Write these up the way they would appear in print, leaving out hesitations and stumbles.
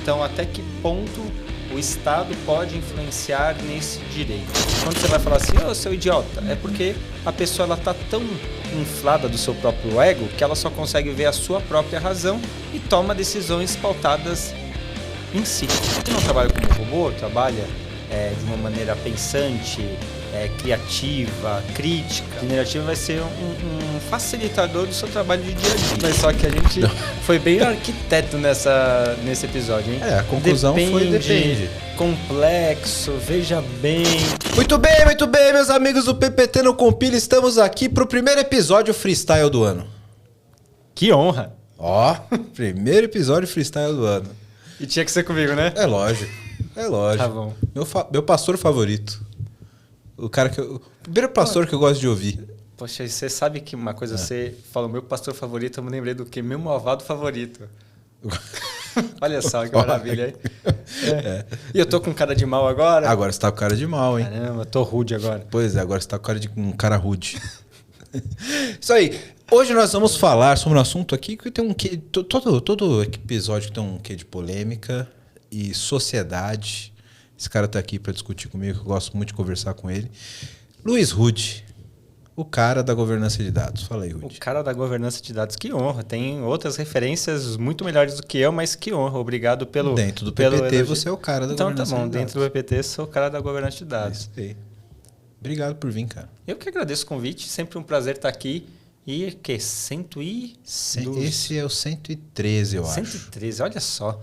Então, até que ponto o Estado pode influenciar nesse direito? Quando você vai falar assim, ô, seu idiota, é porque a pessoa está tão inflada do seu próprio ego que ela só consegue ver a sua própria razão e toma decisões pautadas em si. Você não trabalha como robô, trabalha de uma maneira pensante, criativa, crítica. Generativa vai ser um facilitador do seu trabalho de dia a dia. Mas só que a gente foi bem arquiteto nesse episódio, hein? A conclusão foi depende. Complexo, veja bem. Muito bem, meus amigos do PPT no Compila. Estamos aqui pro primeiro episódio freestyle do ano. Que honra! Primeiro episódio freestyle do ano. E tinha que ser comigo, né? É lógico. Tá bom. Meu pastor favorito. O primeiro pastor que eu gosto de ouvir. Poxa, você sabe que uma coisa, você falou meu pastor favorito, eu me lembrei do quê? Meu malvado favorito. Olha só que maravilha, hein? E eu tô com cara de mal agora? Agora você tá com cara de mal, hein? Caramba, tô rude agora. Pois é, agora você tá com cara de um cara rude. Isso aí. Hoje nós vamos falar sobre um assunto aqui que tem um quê... Todo episódio tem um quê de polêmica e sociedade. Esse cara tá aqui para discutir comigo, que eu gosto muito de conversar com ele. Luiz Rude, o cara da governança de dados. Fala aí, Rude. O cara da governança de dados, que honra. Tem outras referências muito melhores do que eu, mas que honra. Obrigado pelo... Dentro do PPT você é o cara da governança de dados. Então tá bom, dentro do PPT sou o cara da governança de dados. É isso aí. Obrigado por vir, cara. Eu que agradeço o convite, sempre um prazer estar aqui. E que? Esse é o 113, eu acho. 113, olha só.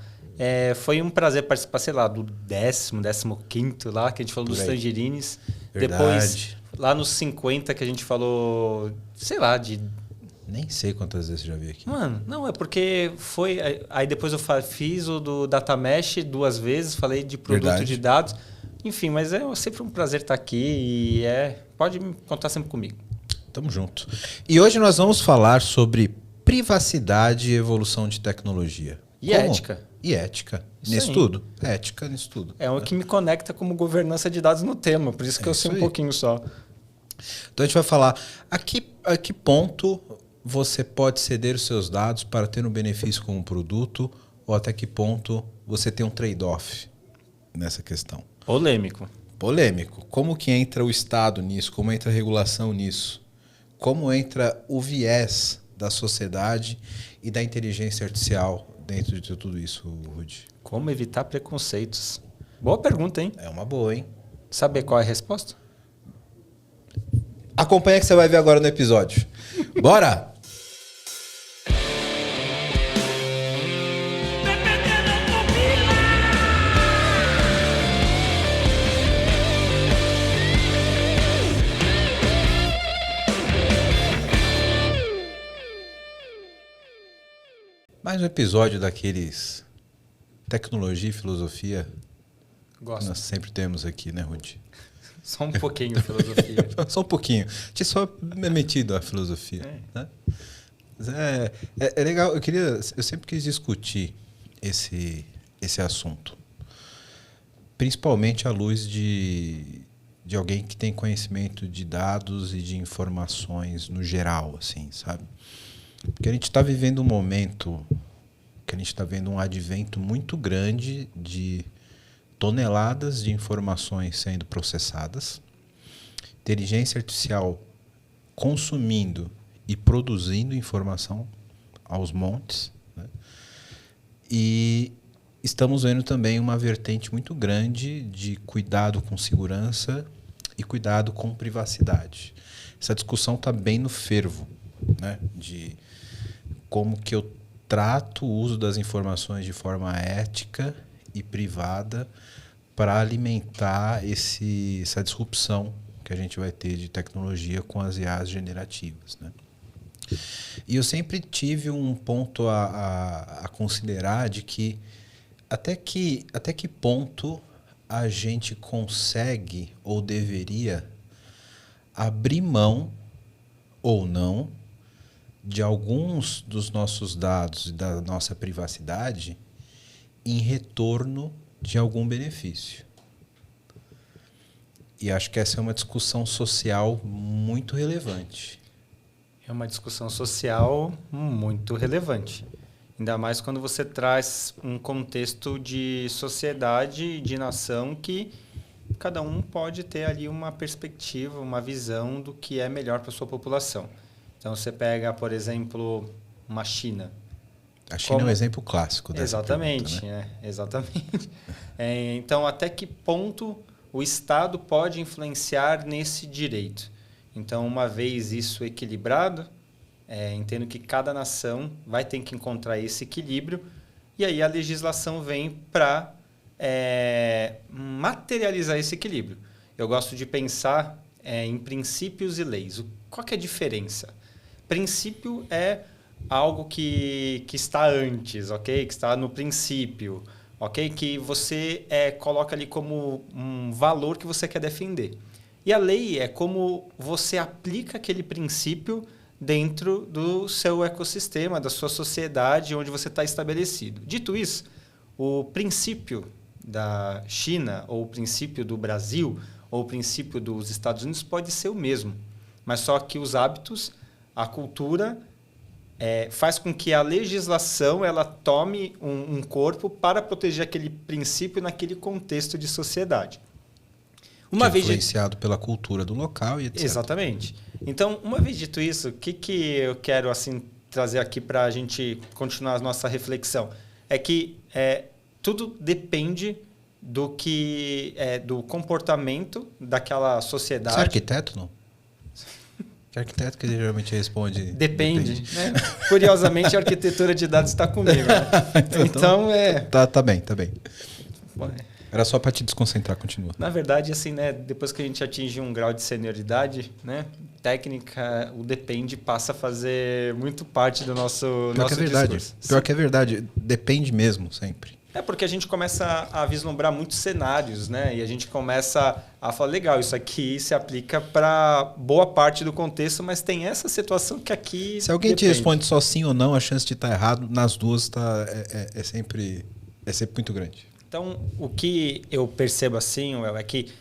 Foi um prazer participar, sei lá, do 15º lá, que a gente falou dos tangerines. Verdade. Depois, lá nos 50, que a gente falou, sei lá, de... Nem sei quantas vezes você já veio aqui. Mano, não, é porque foi... Aí depois eu fiz o do Data Mesh 2 vezes, falei de produto de dados. Enfim, mas é sempre um prazer estar aqui e pode contar sempre comigo. Tamo junto. E hoje nós vamos falar sobre privacidade e evolução de tecnologia. E ética. E ética. Isso Nisso aí. tudo. Ética nisso tudo. É o que me conecta como governança de dados no tema, por isso que eu sei um pouquinho só. Então a gente vai falar a que ponto você pode ceder os seus dados para ter um benefício com um produto ou até que ponto você tem um trade-off nessa questão. Polêmico. Como que entra o Estado nisso? Como entra a regulação nisso? Como entra o viés da sociedade e da inteligência artificial dentro de tudo isso, Rudy? Como evitar preconceitos? Boa pergunta, hein? É uma boa, hein? Saber qual é a resposta? Acompanha que você vai ver agora no episódio. Bora! Mais um episódio daqueles tecnologia e filosofia Gosto. que nós sempre temos aqui, né, Rudy? Só um pouquinho de filosofia. Só um pouquinho. Tinha só metido a filosofia. Né? É legal. Eu sempre quis discutir esse assunto. Principalmente à luz de alguém que tem conhecimento de dados e de informações no geral, assim, sabe? Porque a gente está vivendo um momento que a gente está vendo um advento muito grande de toneladas de informações sendo processadas, inteligência artificial consumindo e produzindo informação aos montes, né? E estamos vendo também uma vertente muito grande de cuidado com segurança e cuidado com privacidade. Essa discussão está bem no fervo, né? De como que eu trato o uso das informações de forma ética e privada para alimentar essa disrupção que a gente vai ter de tecnologia com as IAs generativas, né? E eu sempre tive um ponto a considerar de que até que ponto a gente consegue ou deveria abrir mão ou não de alguns dos nossos dados e da nossa privacidade em retorno de algum benefício. E acho que essa é uma discussão social muito relevante. É uma discussão social muito relevante. Ainda mais quando você traz um contexto de sociedade, de nação, que cada um pode ter ali uma perspectiva, uma visão do que é melhor para a sua população. Então, você pega, por exemplo, uma China. A China é um exemplo clássico dessa Exatamente, pergunta, né? Exatamente. Então, até que ponto o Estado pode influenciar nesse direito? Então, uma vez isso equilibrado, entendo que cada nação vai ter que encontrar esse equilíbrio e aí a legislação vem para materializar esse equilíbrio. Eu gosto de pensar em princípios e leis. Qual que é a diferença? Princípio é algo que está antes, ok? Que está no princípio, ok? Que você coloca ali como um valor que você quer defender. E a lei é como você aplica aquele princípio dentro do seu ecossistema, da sua sociedade, onde você está estabelecido. Dito isso, o princípio da China, ou o princípio do Brasil, ou o princípio dos Estados Unidos pode ser o mesmo, mas só que os hábitos, a cultura, faz com que a legislação ela tome um corpo para proteger aquele princípio naquele contexto de sociedade. Uma vez influenciado pela cultura do local e etc. Exatamente. Então, uma vez dito isso, o que eu quero assim trazer aqui para a gente continuar a nossa reflexão? É que tudo depende do do comportamento daquela sociedade. Você é arquiteto, não? Que arquiteto que geralmente responde... Depende. Né? Curiosamente, a arquitetura de dados está comigo. Né? Então, Tá bem. Bom, era só para te desconcentrar, continua. Na verdade, assim, né, depois que a gente atinge um grau de senioridade, né, técnica, o depende passa a fazer muito parte do nosso discurso. Pior que é verdade, depende mesmo, sempre. Porque a gente começa a vislumbrar muitos cenários, né? E a gente começa a falar, legal, isso aqui se aplica para boa parte do contexto, mas tem essa situação que aqui... Se alguém te responde só sim ou não, a chance de estar errado nas duas é sempre muito grande. Então, o que eu percebo assim, é que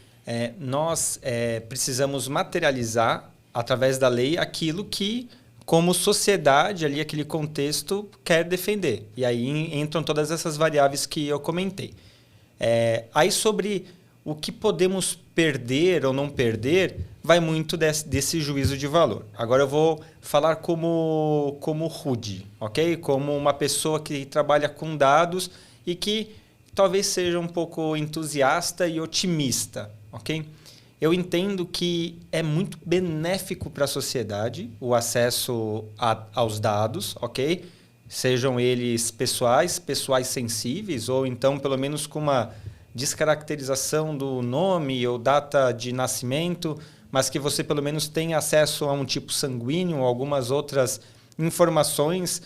nós precisamos materializar, através da lei, aquilo que, como sociedade, ali, aquele contexto, quer defender. E aí entram todas essas variáveis que eu comentei. Aí, sobre o que podemos perder ou não perder, vai muito desse juízo de valor. Agora, eu vou falar como Rudy, ok? Como uma pessoa que trabalha com dados e que talvez seja um pouco entusiasta e otimista, ok? Eu entendo que é muito benéfico para a sociedade o acesso aos dados, ok? Sejam eles pessoais sensíveis, ou então pelo menos com uma descaracterização do nome ou data de nascimento, mas que você pelo menos tenha acesso a um tipo sanguíneo ou algumas outras informações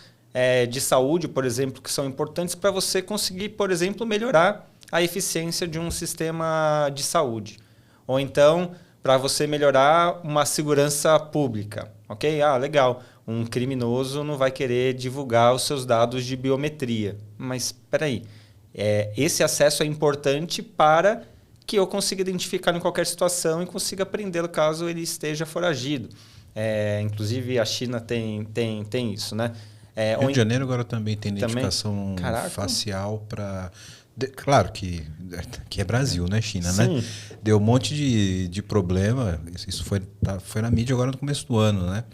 de saúde, por exemplo, que são importantes para você conseguir, por exemplo, melhorar a eficiência de um sistema de saúde. Ou então, para você melhorar uma segurança pública. Ok? Legal. Um criminoso não vai querer divulgar os seus dados de biometria. Mas, espera aí. Esse acesso é importante para que eu consiga identificar em qualquer situação e consiga prendê-lo caso ele esteja foragido. Inclusive, a China tem isso, né? Rio de Janeiro agora também tem identificação facial para... Claro que é Brasil, né? China, sim, né? Deu um monte de problema. Isso foi na mídia agora no começo do ano, né?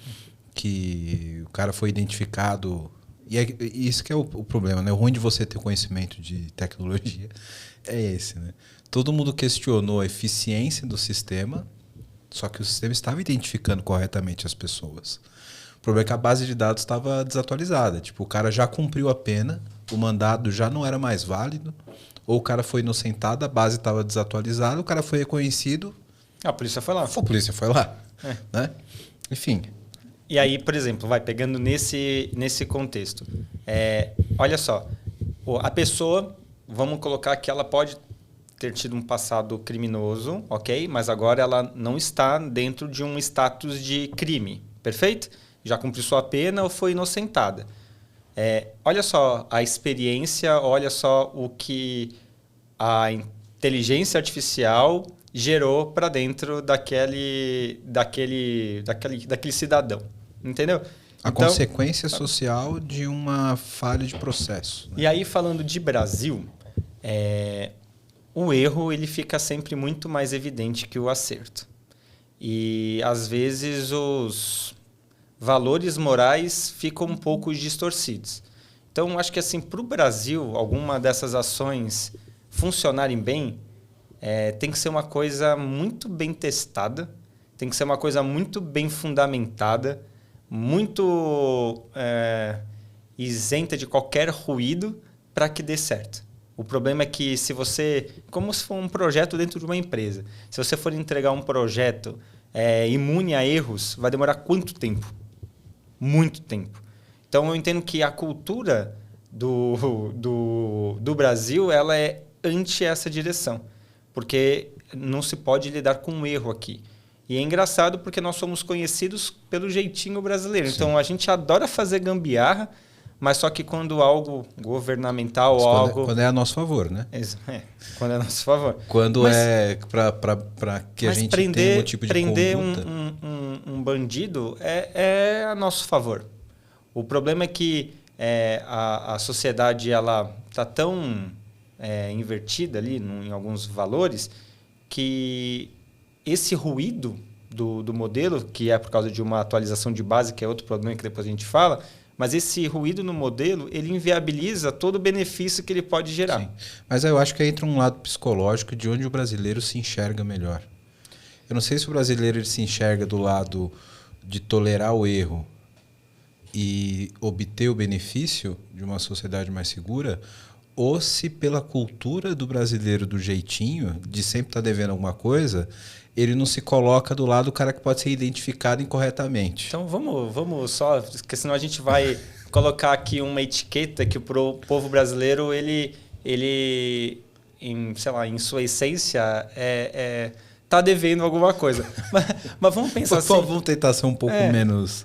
Que o cara foi identificado... E isso que é o problema, né? O ruim de você ter conhecimento de tecnologia é esse, né? Todo mundo questionou a eficiência do sistema, só que o sistema estava identificando corretamente as pessoas. O problema é que a base de dados estava desatualizada. Tipo, o cara já cumpriu a pena, o mandado já não era mais válido, ou o cara foi inocentado, a base estava desatualizada, o cara foi reconhecido... A polícia foi lá. A polícia foi lá. Né? Enfim. E aí, por exemplo, pegando nesse contexto. Olha só, a pessoa, vamos colocar que ela pode ter tido um passado criminoso, ok? Mas agora ela não está dentro de um status de crime, perfeito? Já cumpriu sua pena ou foi inocentada. Olha só a experiência, olha só o que a inteligência artificial gerou para dentro daquele cidadão. Entendeu? A consequência social de uma falha de processo. Né? E aí, falando de Brasil, o erro ele fica sempre muito mais evidente que o acerto. E, às vezes, os valores morais ficam um pouco distorcidos. Então, acho que assim, para o Brasil, alguma dessas ações funcionarem bem, tem que ser uma coisa muito bem testada, tem que ser uma coisa muito bem fundamentada, muito isenta de qualquer ruído para que dê certo. O problema é que se você... Como se for um projeto dentro de uma empresa. Se você for entregar um projeto imune a erros, vai demorar quanto tempo? Muito tempo. Então, eu entendo que a cultura do Brasil ela é ante essa direção. Porque não se pode lidar com um erro aqui. E é engraçado porque nós somos conhecidos pelo jeitinho brasileiro. Sim. Então, a gente adora fazer gambiarra, mas só que quando algo governamental ou algo... Quando é a nosso favor, né? Quando é a nosso favor. Quando é para que a gente tenha algum tipo de prender conduta. um bandido é a nosso favor. O problema é que a sociedade está tão invertida ali em alguns valores que esse ruído do modelo, que é por causa de uma atualização de base, que é outro problema que depois a gente fala, mas esse ruído no modelo, ele inviabiliza todo o benefício que ele pode gerar. Sim. Mas eu acho que entra um lado psicológico de onde o brasileiro se enxerga melhor. Eu não sei se o brasileiro ele se enxerga do lado de tolerar o erro e obter o benefício de uma sociedade mais segura, ou se pela cultura do brasileiro do jeitinho, de sempre estar devendo alguma coisa, ele não se coloca do lado do cara que pode ser identificado incorretamente. Então vamos só, porque senão a gente vai colocar aqui uma etiqueta que o povo brasileiro, ele em sua essência, tá devendo alguma coisa. Mas vamos pensar assim... Vamos tentar ser um pouco menos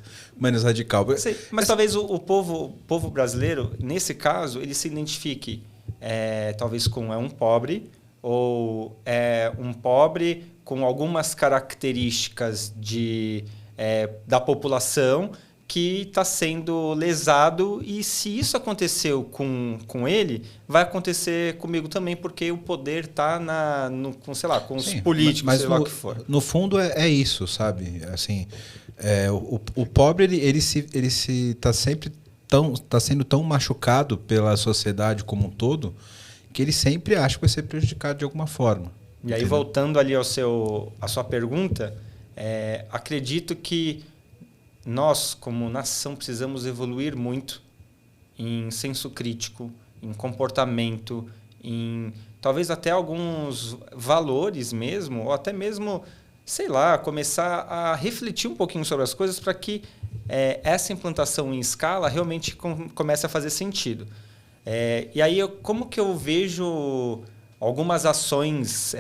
radical. Mas talvez o povo brasileiro, nesse caso, ele se identifique talvez com um pobre, ou um pobre com algumas características da população que está sendo lesado, e se isso aconteceu com ele, vai acontecer comigo também, porque o poder está com os políticos, mas sei lá o que for. No fundo é isso, sabe? Assim, o pobre ele se tá sempre tá sendo tão machucado pela sociedade como um todo que ele sempre acha que vai ser prejudicado de alguma forma. E entendeu? Aí, voltando ali à sua pergunta, acredito que nós, como nação, precisamos evoluir muito em senso crítico, em comportamento, em talvez até alguns valores mesmo, ou até mesmo, sei lá, começar a refletir um pouquinho sobre as coisas para que essa implantação em escala realmente comece a fazer sentido. E aí, como que eu vejo algumas ações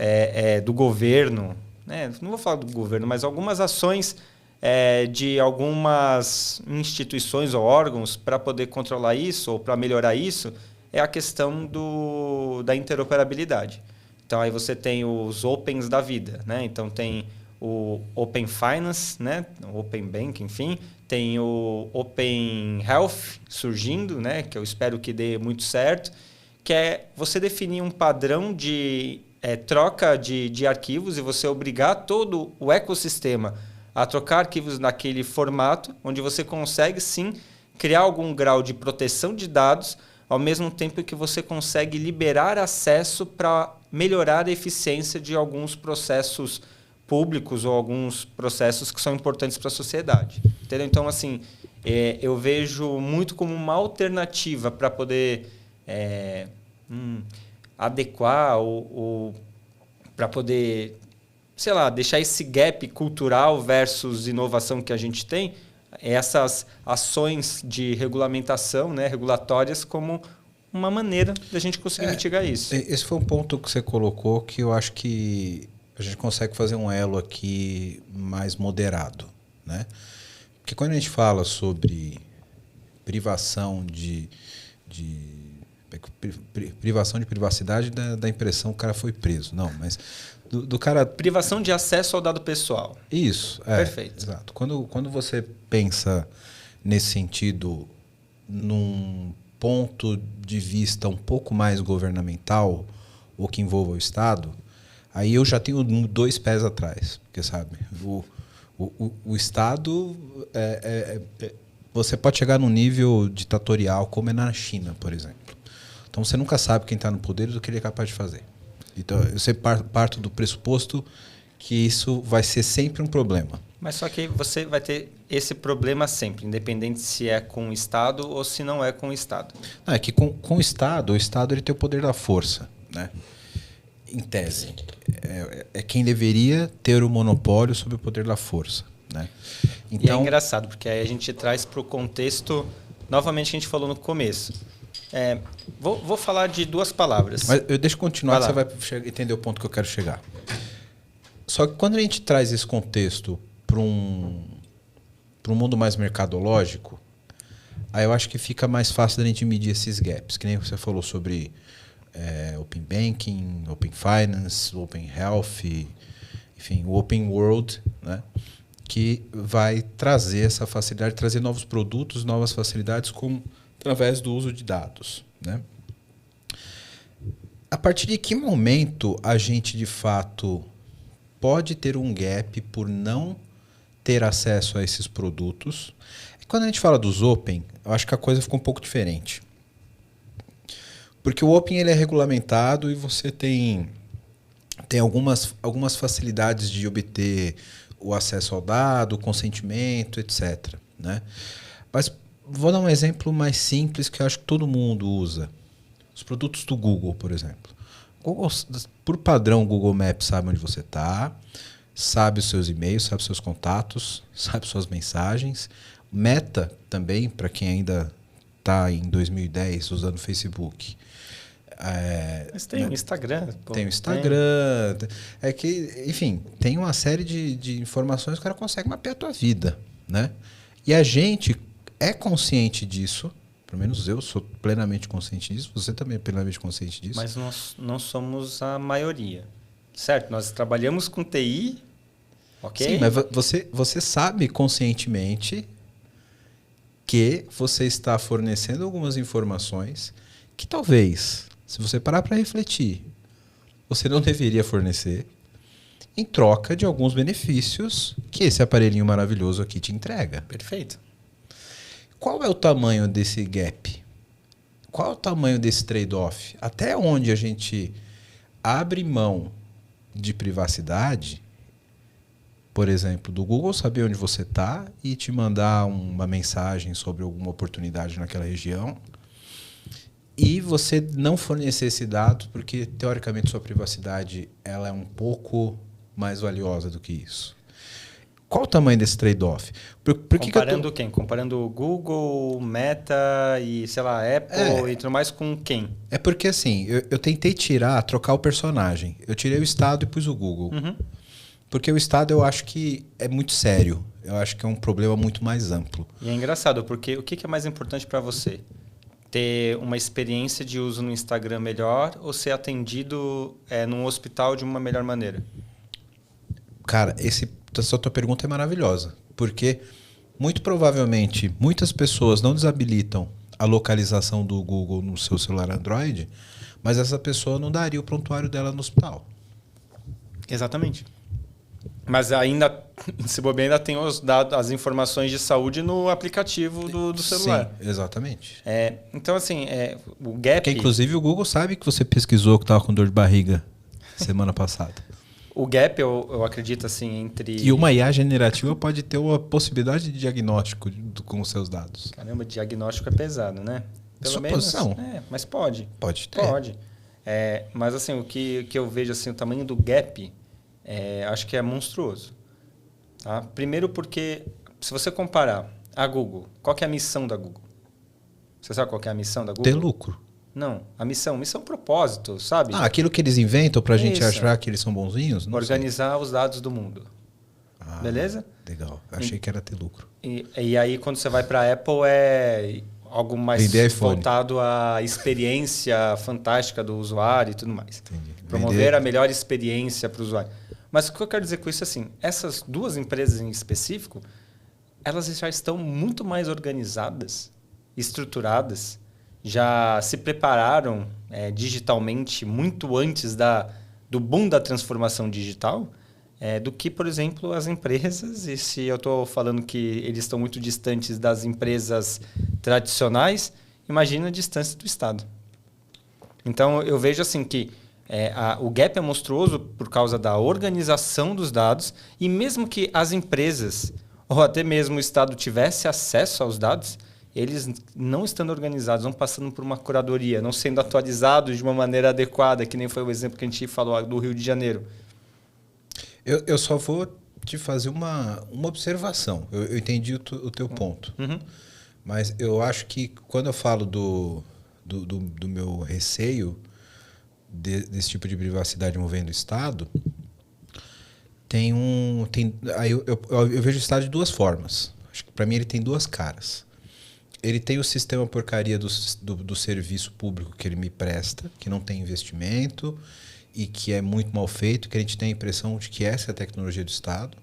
do governo, né? Não vou falar do governo, mas algumas ações de algumas instituições ou órgãos para poder controlar isso ou para melhorar isso, é a questão da interoperabilidade. Então, aí você tem os Opens da vida, né? Então, tem o Open Finance, né? O Open Bank, enfim. Tem o Open Health surgindo, né? Que eu espero que dê muito certo, que é você definir um padrão de troca de arquivos e você obrigar todo o ecossistema a trocar arquivos naquele formato, onde você consegue, sim, criar algum grau de proteção de dados, ao mesmo tempo que você consegue liberar acesso para melhorar a eficiência de alguns processos públicos ou alguns processos que são importantes para a sociedade. Entendeu? Então, assim, eu vejo muito como uma alternativa para poder adequar ou para poder, sei lá, deixar esse gap cultural versus inovação que a gente tem, essas ações de regulamentação, né, regulatórias, como uma maneira da gente conseguir mitigar isso. Esse foi um ponto que você colocou que eu acho que a gente consegue fazer um elo aqui mais moderado, né? Porque quando a gente fala sobre privação de privacidade da impressão que o cara foi preso. Não, mas do cara... Privação de acesso ao dado pessoal. Isso. Perfeito. Exato. Quando você pensa nesse sentido, num ponto de vista um pouco mais governamental, ou que envolva o Estado, aí eu já tenho 2 pés atrás. Porque, sabe, o Estado, você pode chegar num nível ditatorial, como é na China, por exemplo. Então, você nunca sabe quem está no poder do que ele é capaz de fazer. Então, eu sempre parto do pressuposto que isso vai ser sempre um problema. Mas só que você vai ter esse problema sempre, independente se é com o Estado ou se não é com o Estado. Não, é que com o Estado ele tem o poder da força, né? Em tese. É quem deveria ter o monopólio sobre o poder da força, né? Então, e é engraçado, porque aí a gente traz para o contexto, novamente a gente falou no começo. Vou falar de 2 palavras. Mas deixa eu continuar, você vai entender o ponto que eu quero chegar. Só que quando a gente traz esse contexto para um mundo mais mercadológico, aí eu acho que fica mais fácil da gente medir esses gaps. Que nem você falou sobre Open Banking, Open Finance, Open Health, enfim, o Open World, né? Que vai trazer essa facilidade, trazer novos produtos, novas facilidades através do uso de dados, né? A partir de que momento a gente, de fato, pode ter um gap por não ter acesso a esses produtos? E quando a gente fala dos Open, eu acho que a coisa ficou um pouco diferente. Porque o Open ele é regulamentado e você tem algumas facilidades de obter o acesso ao dado, o consentimento, etc., né? Mas vou dar um exemplo mais simples que eu acho que todo mundo usa. Os produtos do Google, por exemplo. Google, por padrão, o Google Maps sabe onde você está, sabe os seus e-mails, sabe os seus contatos, sabe suas mensagens. Meta também, para quem ainda está em 2010 usando o Facebook. Mas tem o Instagram. Tem o Instagram. É que, enfim, tem uma série de informações que o cara consegue mapear a tua vida, né? E a gente é consciente disso. Pelo menos eu sou plenamente consciente disso. Você também é plenamente consciente disso. Mas nós não somos a maioria. Certo? Nós trabalhamos com TI, ok? Sim, mas você sabe conscientemente que você está fornecendo algumas informações que talvez, se você parar para refletir, você não deveria fornecer em troca de alguns benefícios que esse aparelhinho maravilhoso aqui te entrega. Perfeito. Qual é o tamanho desse gap? Qual é o tamanho desse trade-off? Até onde a gente abre mão de privacidade, por exemplo, do Google saber onde você está e te mandar uma mensagem sobre alguma oportunidade naquela região, e você não fornecer esse dado porque, teoricamente, sua privacidade ela é um pouco mais valiosa do que isso. Qual o tamanho desse trade-off? Comparando quem? Comparando o Google, Meta e, sei lá, Apple e tudo mais com quem? É porque, assim, eu tentei trocar o personagem. Eu tirei o Estado e pus o Google. Uhum. Porque o Estado eu acho que é muito sério. Eu acho que é um problema muito mais amplo. E é engraçado, porque o que é mais importante para você? Ter uma experiência de uso no Instagram melhor ou ser atendido num hospital de uma melhor maneira? Cara, essa tua pergunta é maravilhosa. Porque, muito provavelmente, muitas pessoas não desabilitam a localização do Google no seu celular Android, mas essa pessoa não daria o prontuário dela no hospital. Exatamente. Mas ainda, se bobear, ainda tem os dados, as informações de saúde no aplicativo do celular. Sim, exatamente. Então, assim, o gap... Porque, inclusive, o Google sabe que você pesquisou que estava com dor de barriga semana passada. O gap, eu acredito, assim, entre... E uma IA generativa pode ter uma possibilidade de diagnóstico com os seus dados. Caramba, diagnóstico é pesado, né? Pelo Suposição. menos, mas pode. Pode ter. Pode. Mas, assim, o que eu vejo, assim, o tamanho do gap, acho que é monstruoso. Tá? Primeiro porque, se você comparar a Google, qual que é a missão da Google? Você sabe qual que é a missão da Google? Ter lucro. Não, a missão propósito, sabe? Aquilo que eles inventam pra gente achar que eles são bonzinhos? Não organizar os dados do mundo. Beleza? Legal. Achei que era ter lucro. E aí, quando você vai pra Apple, é algo mais voltado à experiência fantástica do usuário e tudo mais. Entendi. Promover a melhor experiência para o usuário. Mas o que eu quero dizer com isso é assim, essas duas empresas em específico, elas já estão muito mais organizadas, estruturadas, já se prepararam digitalmente muito antes do boom da transformação digital, do que, por exemplo, as empresas. E se eu estou falando que eles estão muito distantes das empresas tradicionais, imagina a distância do Estado. Então, eu vejo assim que o gap é monstruoso por causa da organização dos dados, e mesmo que as empresas ou até mesmo o Estado tivesse acesso aos dados, eles não estando organizados, não passando por uma curadoria, não sendo atualizados de uma maneira adequada, que nem foi o exemplo que a gente falou do Rio de Janeiro. Eu só vou te fazer uma observação. Eu entendi o teu ponto. Uhum. Mas eu acho que quando eu falo do meu receio desse tipo de privacidade envolvendo o Estado, aí eu vejo o Estado de duas formas. Acho que para mim ele tem duas caras. Ele tem o sistema porcaria do serviço público que ele me presta, que não tem investimento e que é muito mal feito, que a gente tem a impressão de que essa é a tecnologia do Estado.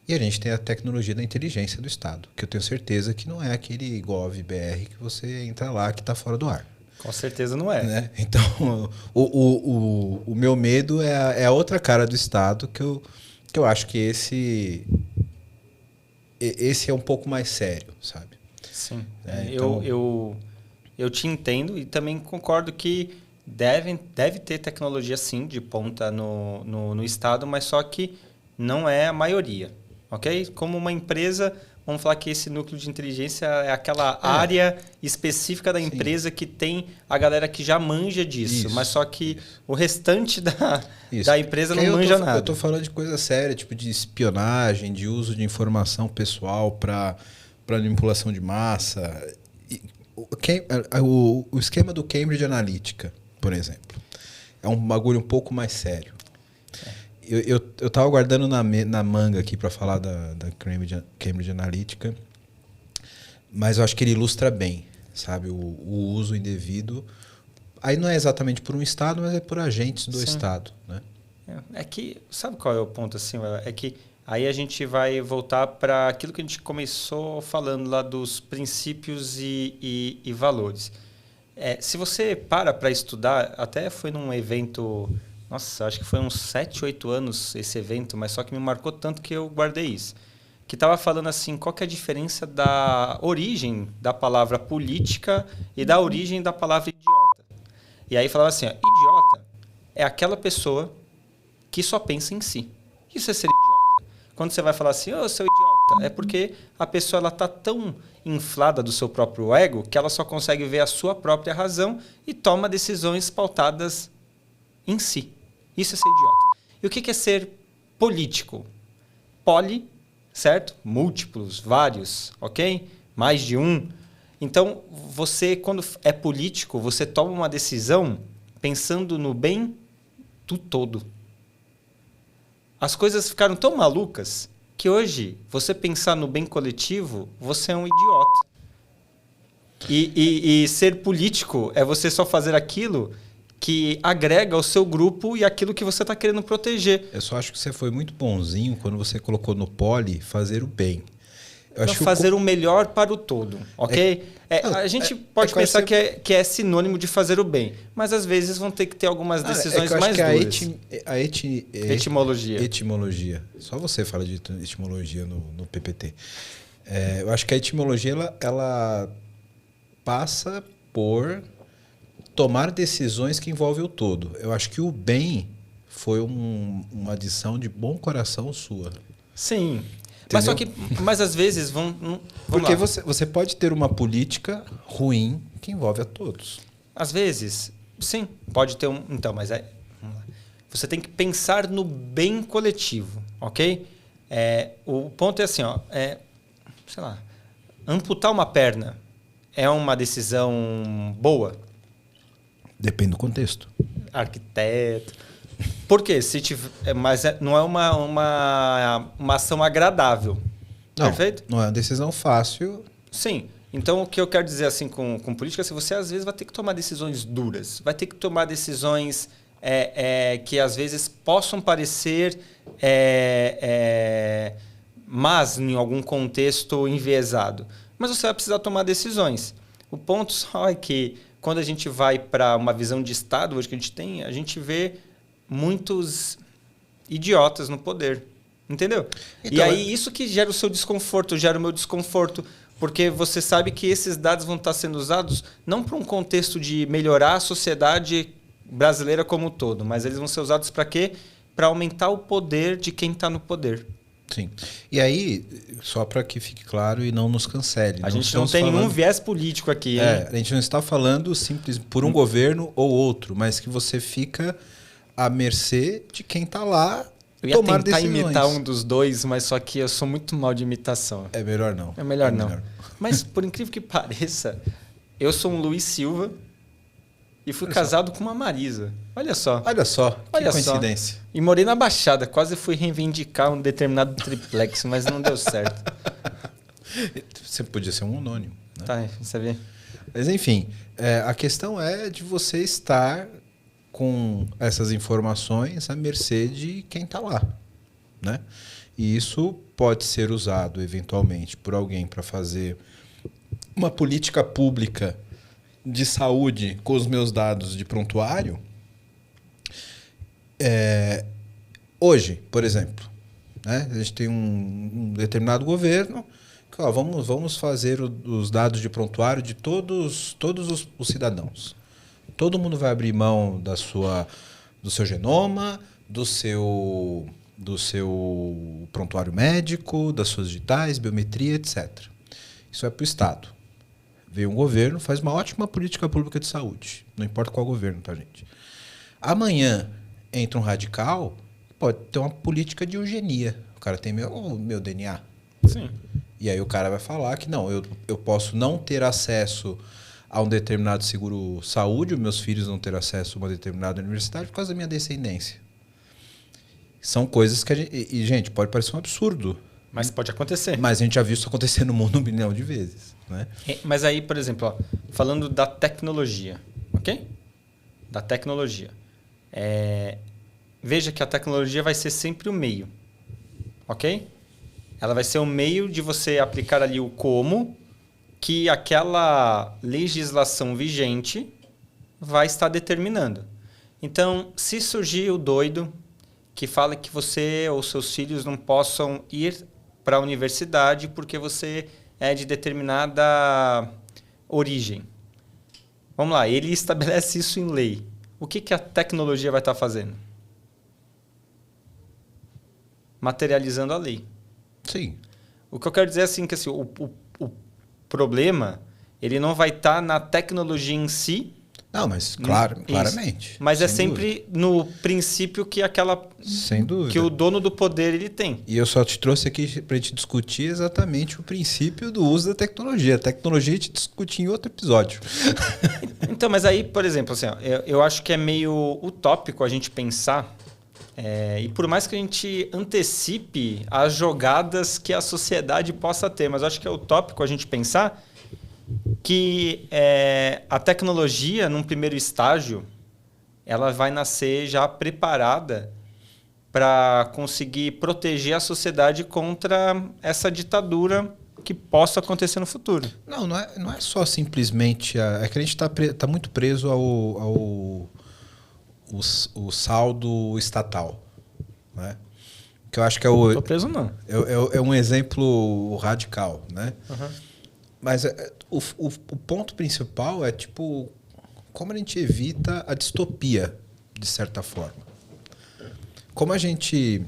E a gente tem a tecnologia da inteligência do Estado, que eu tenho certeza que não é aquele Gov.br que você entra lá que está fora do ar. Com certeza não é. Né? Então, o meu medo é a outra cara do Estado, que eu acho que esse é um pouco mais sério, sabe? Sim. Então... eu te entendo e também concordo que deve ter tecnologia, sim, de ponta no Estado, mas só que não é a maioria. Ok? Como uma empresa, vamos falar que esse núcleo de inteligência é aquela área específica da empresa que tem a galera que já manja disso, mas só que o restante da empresa não manja nada. Eu estou falando de coisa séria, tipo de espionagem, de uso de informação pessoal para manipulação de massa. O esquema do Cambridge Analytica, por exemplo, é um bagulho um pouco mais sério. Eu tava guardando na manga aqui para falar da Cambridge Analytica, mas eu acho que ele ilustra bem, sabe, o uso indevido. Aí não é exatamente por um Estado, mas é por agentes do Estado, né? É que, sabe qual é o ponto assim? É que aí a gente vai voltar para aquilo que a gente começou falando lá dos princípios e valores. Se você para estudar, até foi num evento... Nossa, acho que foi uns 7, 8 anos esse evento, mas só que me marcou tanto que eu guardei isso. Que estava falando assim, qual que é a diferença da origem da palavra política e da origem da palavra idiota. E aí falava assim, idiota é aquela pessoa que só pensa em si. Isso é ser idiota. Quando você vai falar assim, seu idiota, é porque a pessoa está tão inflada do seu próprio ego que ela só consegue ver a sua própria razão e toma decisões pautadas em si. Isso é ser idiota. E o que é ser político? Poli, certo? Múltiplos, vários, ok? Mais de um. Então, você, quando é político, você toma uma decisão pensando no bem do todo. As coisas ficaram tão malucas que hoje, você pensar no bem coletivo, você é um idiota. E ser político é você só fazer aquilo que agrega ao seu grupo e aquilo que você está querendo proteger. Eu só acho que você foi muito bonzinho quando você colocou no poli fazer o bem. Fazer o melhor para o todo, ok? A gente pode pensar que é sinônimo de fazer o bem, mas às vezes vão ter que ter algumas decisões mais duras. Etimologia. Só você fala de etimologia no PPT. Eu acho que a etimologia ela passa por tomar decisões que envolvem o todo. Eu acho que o bem foi uma adição de bom coração sua. Sim. Entendeu? Mas às vezes porque você pode ter uma política ruim que envolve a todos. Às vezes, sim, pode ter um. Então, mas você tem que pensar no bem coletivo, ok? O ponto é assim, sei lá, amputar uma perna é uma decisão boa? Depende do contexto. Arquiteto. Por quê? Mas não é uma ação agradável. Não, perfeito? Não é uma decisão fácil. Sim. Então, o que eu quero dizer assim com política é que você, às vezes, vai ter que tomar decisões duras. Vai ter que tomar decisões que, às vezes, possam parecer mas em algum contexto enviesado. Mas você vai precisar tomar decisões. O ponto só é que quando a gente vai para uma visão de Estado, hoje que a gente vê muitos idiotas no poder. Entendeu? Então, e aí isso que gera o seu desconforto, gera o meu desconforto. Porque você sabe que esses dados vão estar sendo usados não para um contexto de melhorar a sociedade brasileira como um todo, mas eles vão ser usados para quê? Para aumentar o poder de quem está no poder. Sim. E aí, só para que fique claro e não nos cancele. A gente não tem nenhum viés político aqui. Hein? A gente não está falando simples por um governo ou outro, mas que você fica à mercê de quem está lá. Eu ia tentar imitar um dos dois, mas só que eu sou muito mal de imitação. É melhor não. É melhor não. Mas, por incrível que pareça, eu sou um Luiz Silva e fui casado com uma Marisa. Olha só. Olha só, que coincidência. E morei na Baixada. Quase fui reivindicar um determinado triplex, mas não deu certo. Você podia ser um anônimo. Né? Tá, você vê. Mas, enfim, a questão é de você estar com essas informações à mercê de quem está lá, né? E isso pode ser usado eventualmente por alguém para fazer uma política pública de saúde com os meus dados de prontuário. Hoje, por exemplo, né? A gente tem um determinado governo que vamos fazer os dados de prontuário de todos os cidadãos. Todo mundo vai abrir mão do seu genoma, do seu prontuário médico, das suas digitais, biometria, etc. Isso é para o Estado. Veio um governo, faz uma ótima política pública de saúde. Não importa qual governo, tá, gente? Amanhã entra um radical, pode ter uma política de eugenia. O cara tem meu DNA. Sim. E aí o cara vai falar que não, eu posso não ter acesso a um determinado seguro-saúde, os meus filhos não ter acesso a uma determinada universidade por causa da minha descendência. São coisas que a gente... E, gente, pode parecer um absurdo. Mas pode acontecer. Mas a gente já viu isso acontecer no mundo 1 bilhão de vezes. Né? Mas aí, por exemplo, ó, falando da tecnologia, ok? Da tecnologia. Veja que a tecnologia vai ser sempre o meio, ok? Ela vai ser o meio de você aplicar ali o como que aquela legislação vigente vai estar determinando. Então, se surgir o doido que fala que você ou seus filhos não possam ir para a universidade porque você é de determinada origem. Vamos lá, ele estabelece isso em lei. O que a tecnologia vai estar fazendo? Materializando a lei. Sim. O que eu quero dizer é assim, que assim, o problema ele não vai estar na tecnologia em si. Não, mas claramente. Mas é sempre no princípio que sem dúvida, que o dono do poder ele tem. E eu só te trouxe aqui para a gente discutir exatamente o princípio do uso da tecnologia. A tecnologia a gente discute em outro episódio. Então, mas aí, por exemplo, assim, ó, eu acho que é meio utópico a gente pensar, e por mais que a gente antecipe as jogadas que a sociedade possa ter, mas eu acho que é utópico a gente pensar que a tecnologia, num primeiro estágio, ela vai nascer já preparada para conseguir proteger a sociedade contra essa ditadura que possa acontecer no futuro. Não é só simplesmente... É que a gente está muito preso ao saldo estatal. Né? Que eu acho que não estou preso, não. É um exemplo radical. Né? Uhum. Mas o ponto principal é tipo como a gente evita a distopia, de certa forma. Como a gente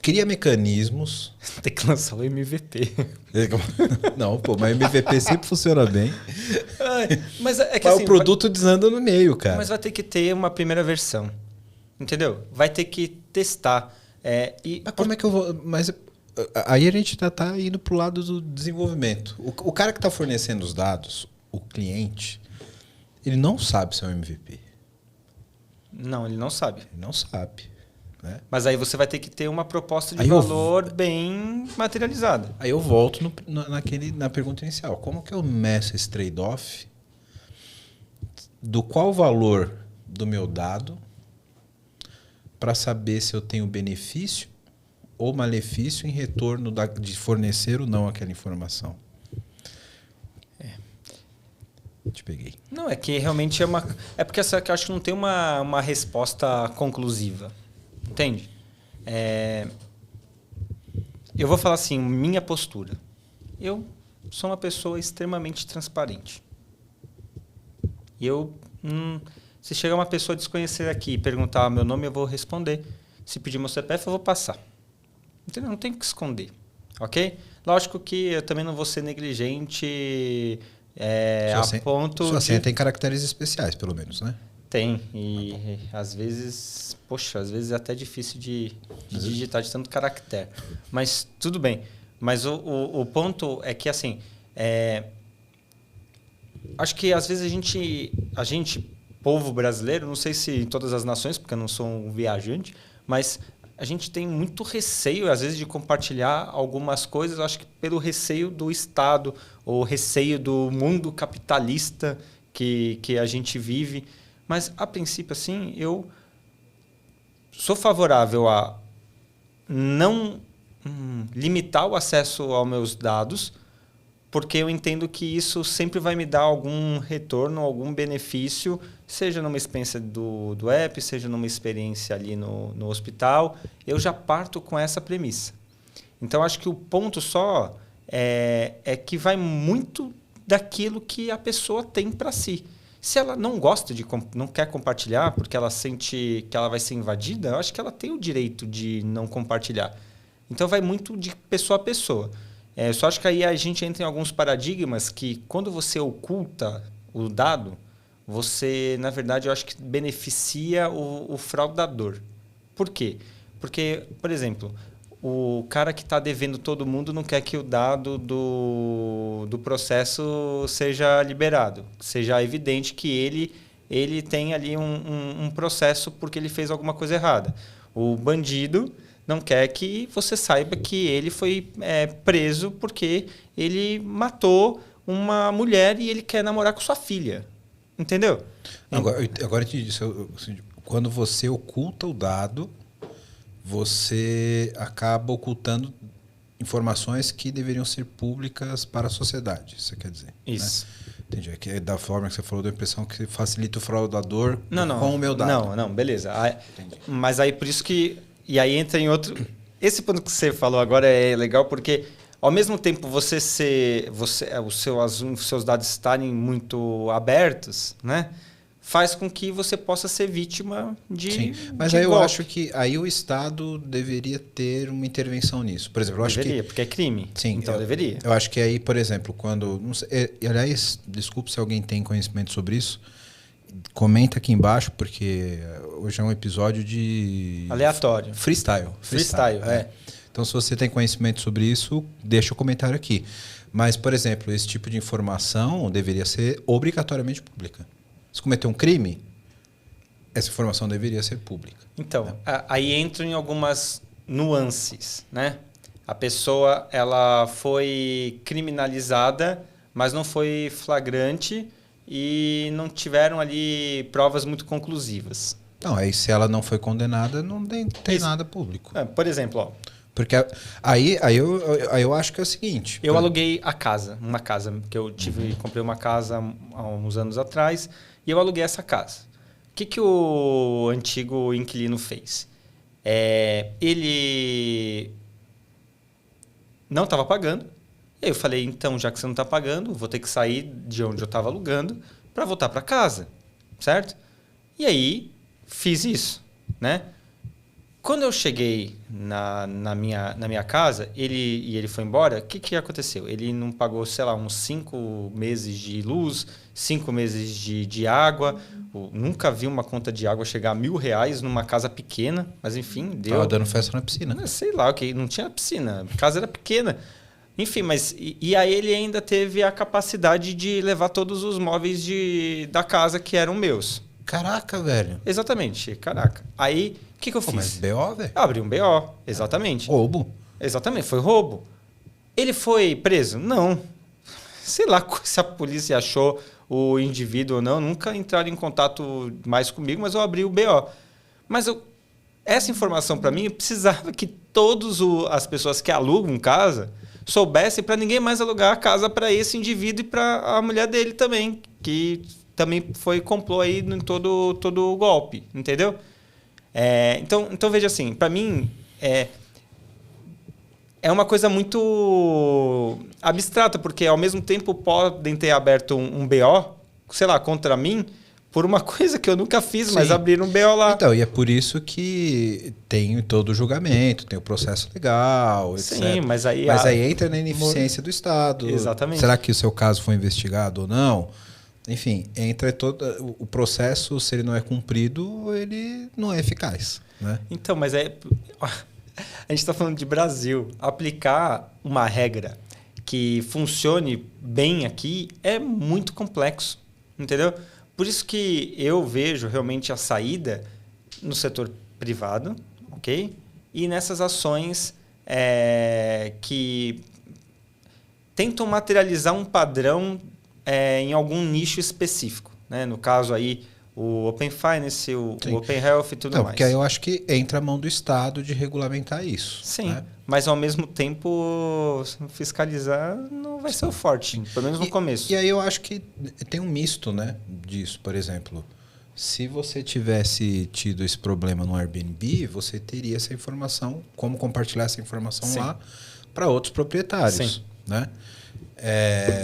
cria mecanismos... Tem que lançar o MVP. Não, pô, mas o MVP sempre funciona bem. Mas é que mas assim, o produto desanda no meio, cara. Mas vai ter que ter uma primeira versão. Entendeu? Vai ter que testar. Mas como é que eu vou... Mas aí a gente tá indo pro lado do desenvolvimento. O cara que está fornecendo os dados, o cliente, ele não sabe se é um MVP. Não, ele não sabe. Ele não sabe. Né? Mas aí você vai ter que ter uma proposta de valor bem materializada. Aí eu volto na pergunta inicial. Como que eu meço esse trade-off do qual valor do meu dado para saber se eu tenho benefício ou malefício em retorno de fornecer ou não aquela informação. Te peguei. Não, é que realmente é porque essa que eu acho que não tem uma resposta conclusiva. Entende? Eu vou falar assim, minha postura. Eu sou uma pessoa extremamente transparente. E se chegar uma pessoa desconhecida aqui e perguntar meu nome, eu vou responder. Se pedir meu CPF, eu vou passar. Entendeu? Não tem o que esconder. Ok? Lógico que eu também não vou ser negligente ponto sua senha tem caracteres especiais, pelo menos, né? Tem. E às vezes é até difícil de digitar de tanto caractere. Mas tudo bem. Mas o ponto é que, assim, acho que às vezes a gente, povo brasileiro, não sei se em todas as nações, porque eu não sou um viajante, mas a gente tem muito receio, às vezes, de compartilhar algumas coisas, acho que pelo receio do Estado, ou receio do mundo capitalista que a gente vive. Mas, a princípio, assim, eu sou favorável a não limitar o acesso aos meus dados, porque eu entendo que isso sempre vai me dar algum retorno, algum benefício, seja numa experiência do app, seja numa experiência ali no hospital. Eu já parto com essa premissa. Então, acho que o ponto só é que vai muito daquilo que a pessoa tem para si. Se ela não gosta não quer compartilhar porque ela sente que ela vai ser invadida, eu acho que ela tem o direito de não compartilhar. Então, vai muito de pessoa a pessoa. Eu só acho que aí a gente entra em alguns paradigmas que, quando você oculta o dado, você, na verdade, eu acho que beneficia o fraudador. Por quê? Porque, por exemplo, o cara que está devendo todo mundo não quer que o dado do processo seja liberado. Seja evidente que ele tem ali um processo porque ele fez alguma coisa errada. O bandido não quer que você saiba que ele foi preso porque ele matou uma mulher e ele quer namorar com sua filha. Entendeu? Agora eu te disse, quando você oculta o dado, você acaba ocultando informações que deveriam ser públicas para a sociedade, você quer dizer? Isso. Né? Entendi. É que da forma que você falou, da impressão que facilita o fraudador com o meu dado. Não, beleza. Mas aí por isso que... E aí entra em outro... Esse ponto que você falou agora é legal porque, ao mesmo tempo, os seus dados estarem muito abertos, né? Faz com que você possa ser vítima de... Sim, mas aí eu acho que aí o Estado deveria ter uma intervenção nisso. Por exemplo, eu acho que... porque é crime. Sim, então deveria. Eu acho que aí, por exemplo, quando... Não sei, aliás, desculpe se alguém tem conhecimento sobre isso, comenta aqui embaixo, porque hoje é um episódio de... Aleatório. Freestyle. Então, se você tem conhecimento sobre isso, deixa o comentário aqui. Mas, por exemplo, esse tipo de informação deveria ser obrigatoriamente pública. Se cometer um crime, essa informação deveria ser pública. Então, aí entram em algumas nuances, né? A pessoa ela foi criminalizada, mas não foi flagrante e não tiveram ali provas muito conclusivas. Não, aí se ela não foi condenada, não tem nada público. Por exemplo, ó. Porque aí eu acho que é o seguinte. Eu aluguei uma casa que eu tive, comprei uma casa há uns anos atrás e eu aluguei essa casa. O que o antigo inquilino fez? Ele não estava pagando. E aí eu falei, então, já que você não está pagando, vou ter que sair de onde eu estava alugando para voltar para casa, certo? E aí fiz isso, né? Quando eu cheguei na minha casa, ele foi embora, o que aconteceu? Ele não pagou, sei lá, uns 5 meses de luz, 5 meses de água. Eu nunca vi uma conta de água chegar a R$1.000 numa casa pequena, mas enfim, deu. Tava dando festa na piscina. Sei lá, não tinha piscina, a casa era pequena. Enfim, mas e aí ele ainda teve a capacidade de levar todos os móveis da casa que eram meus. Caraca, velho. Exatamente, caraca. Aí, o que eu fiz? Mas BO, velho? Abri um BO, exatamente. Roubo. Exatamente, foi roubo. Ele foi preso? Não. Sei lá se a polícia achou o indivíduo ou não. Nunca entraram em contato mais comigo, mas eu abri o BO. Mas Essa informação para mim, eu precisava que todas as pessoas que alugam casa soubessem para ninguém mais alugar a casa para esse indivíduo e para a mulher dele também, que também comprou aí em todo o golpe, entendeu? Então veja assim, para mim é uma coisa muito abstrata, porque ao mesmo tempo podem ter aberto um BO, sei lá, contra mim, por uma coisa que eu nunca fiz, mas abriram um BO lá. Então, e é por isso que tem todo o julgamento, tem o processo legal, etc. Sim, mas aí entra na ineficiência do Estado. Exatamente. Será que o seu caso foi investigado ou não? Enfim, entra todo o processo, se ele não é cumprido, ele não é eficaz, né? Então, mas a gente está falando de Brasil. Aplicar uma regra que funcione bem aqui é muito complexo, entendeu? Por isso que eu vejo realmente a saída no setor privado, ok? E nessas ações que tentam materializar um padrão em algum nicho específico, né? No caso aí, o Open Finance, o Open Health e tudo mais. Porque aí eu acho que entra a mão do Estado de regulamentar isso. Sim, né? Mas ao mesmo tempo fiscalizar não vai ser o forte, pelo menos no começo. E aí eu acho que tem um misto, né, disso. Por exemplo, se você tivesse tido esse problema no Airbnb, você teria essa informação, como compartilhar essa informação lá para outros proprietários. Sim. Né?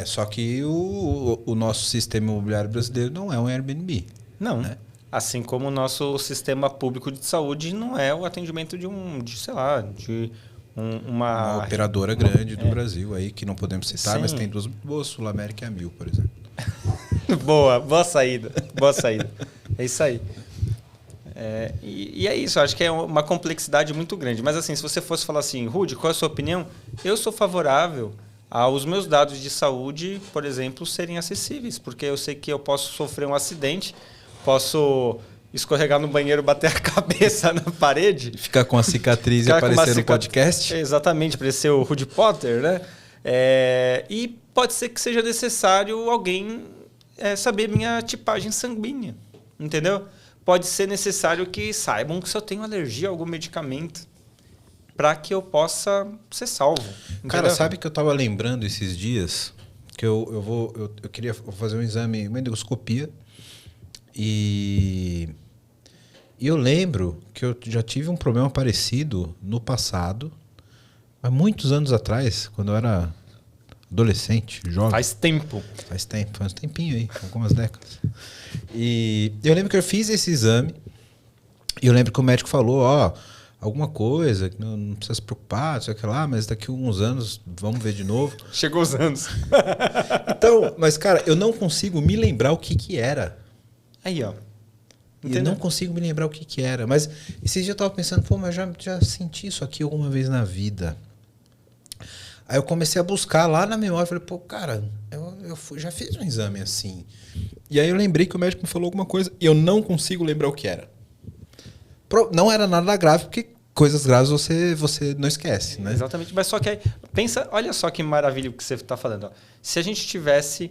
Só que o nosso sistema imobiliário brasileiro não é um Airbnb. Não. Né? Assim como o nosso sistema público de saúde não é o atendimento de uma operadora grande do Brasil aí, que não podemos citar, Sim. mas tem duas boas, Sul América e a Mil, por exemplo. Boa saída. É isso aí. E é isso, eu acho que é uma complexidade muito grande. Mas assim, se você fosse falar assim, Rudy, qual é a sua opinião? Eu sou favorável aos meus dados de saúde, por exemplo, serem acessíveis, porque eu sei que eu posso sofrer um acidente, posso escorregar no banheiro, bater a cabeça na parede. Ficar com a cicatriz e aparecer no podcast. Exatamente, aparecer o Rudy Potter, né? E pode ser que seja necessário alguém saber minha tipagem sanguínea, entendeu? Pode ser necessário que saibam se eu tenho alergia a algum medicamento para que eu possa ser salvo. Entendeu? Cara, sabe que eu estava lembrando esses dias que eu queria fazer um exame, uma endoscopia, e eu lembro que eu já tive um problema parecido no passado, há muitos anos atrás, quando eu era adolescente, jovem. Faz tempo. Faz um tempinho aí, algumas décadas. E eu lembro que eu fiz esse exame e eu lembro que o médico falou, alguma coisa, que não precisa se preocupar, não sei o que lá, mas daqui a uns anos vamos ver de novo. Chegou os anos. Então, mas cara, eu não consigo me lembrar o que era. Aí, ó. Eu não consigo me lembrar o que era. Mas esses dias eu tava pensando, mas já senti isso aqui alguma vez na vida. Aí eu comecei a buscar lá na memória, falei, cara, eu já fiz um exame assim. E aí eu lembrei que o médico me falou alguma coisa e eu não consigo lembrar o que era. Não era nada grave, porque coisas graves você não esquece, né? Exatamente. Mas só que aí, olha só que maravilha o que você está falando. Ó. Se a gente tivesse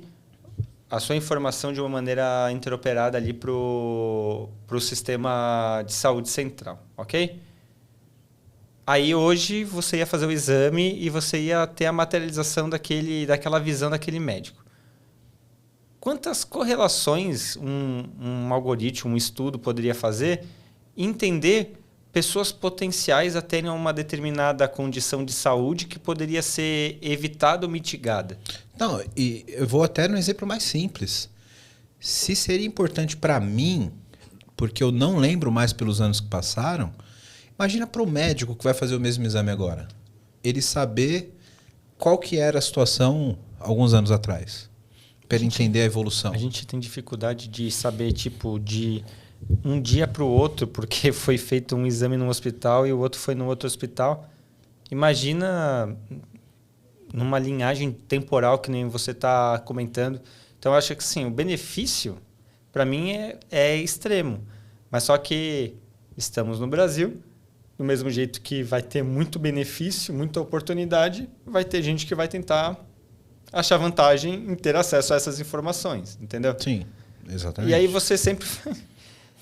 a sua informação de uma maneira interoperada ali para o sistema de saúde central, ok? Aí hoje você ia fazer o exame e você ia ter a materialização daquela visão daquele médico. Quantas correlações um algoritmo, um estudo poderia fazer e entender pessoas potenciais a terem uma determinada condição de saúde que poderia ser evitada ou mitigada? Não, e eu vou até no exemplo mais simples. Se seria importante para mim, porque eu não lembro mais pelos anos que passaram, imagina para o médico que vai fazer o mesmo exame agora. Ele saber qual que era a situação alguns anos atrás. Para ele entender a evolução. A gente tem dificuldade de saber, de um dia para o outro, porque foi feito um exame num hospital e o outro foi no outro hospital. Imagina numa linhagem temporal que nem você está comentando. Então, eu acho que sim, o benefício, para mim, é extremo. Mas só que estamos no Brasil, do mesmo jeito que vai ter muito benefício, muita oportunidade, vai ter gente que vai tentar achar vantagem em ter acesso a essas informações, entendeu? Sim, exatamente. E aí você sempre...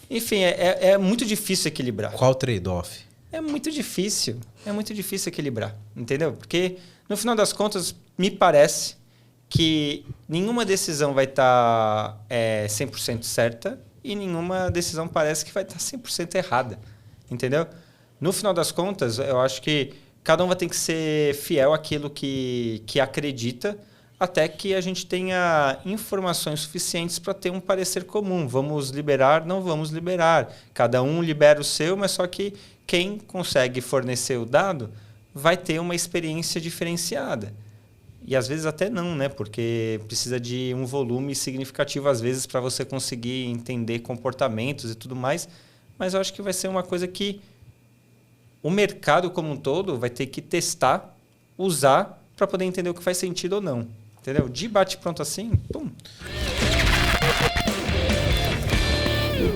Enfim, é muito difícil equilibrar. Qual o trade-off? É muito difícil equilibrar, entendeu? Porque, no final das contas, me parece que nenhuma decisão vai estar 100% certa e nenhuma decisão parece que vai estar 100% errada, entendeu? No final das contas, eu acho que cada um vai ter que ser fiel àquilo que acredita, até que a gente tenha informações suficientes para ter um parecer comum. Vamos liberar, não vamos liberar. Cada um libera o seu, mas só que quem consegue fornecer o dado vai ter uma experiência diferenciada. E às vezes até não, né? Porque precisa de um volume significativo, às vezes, para você conseguir entender comportamentos e tudo mais. Mas eu acho que vai ser uma coisa que o mercado como um todo vai ter que testar, usar, para poder entender o que faz sentido ou não. Entendeu? De bate-pronto assim, pum.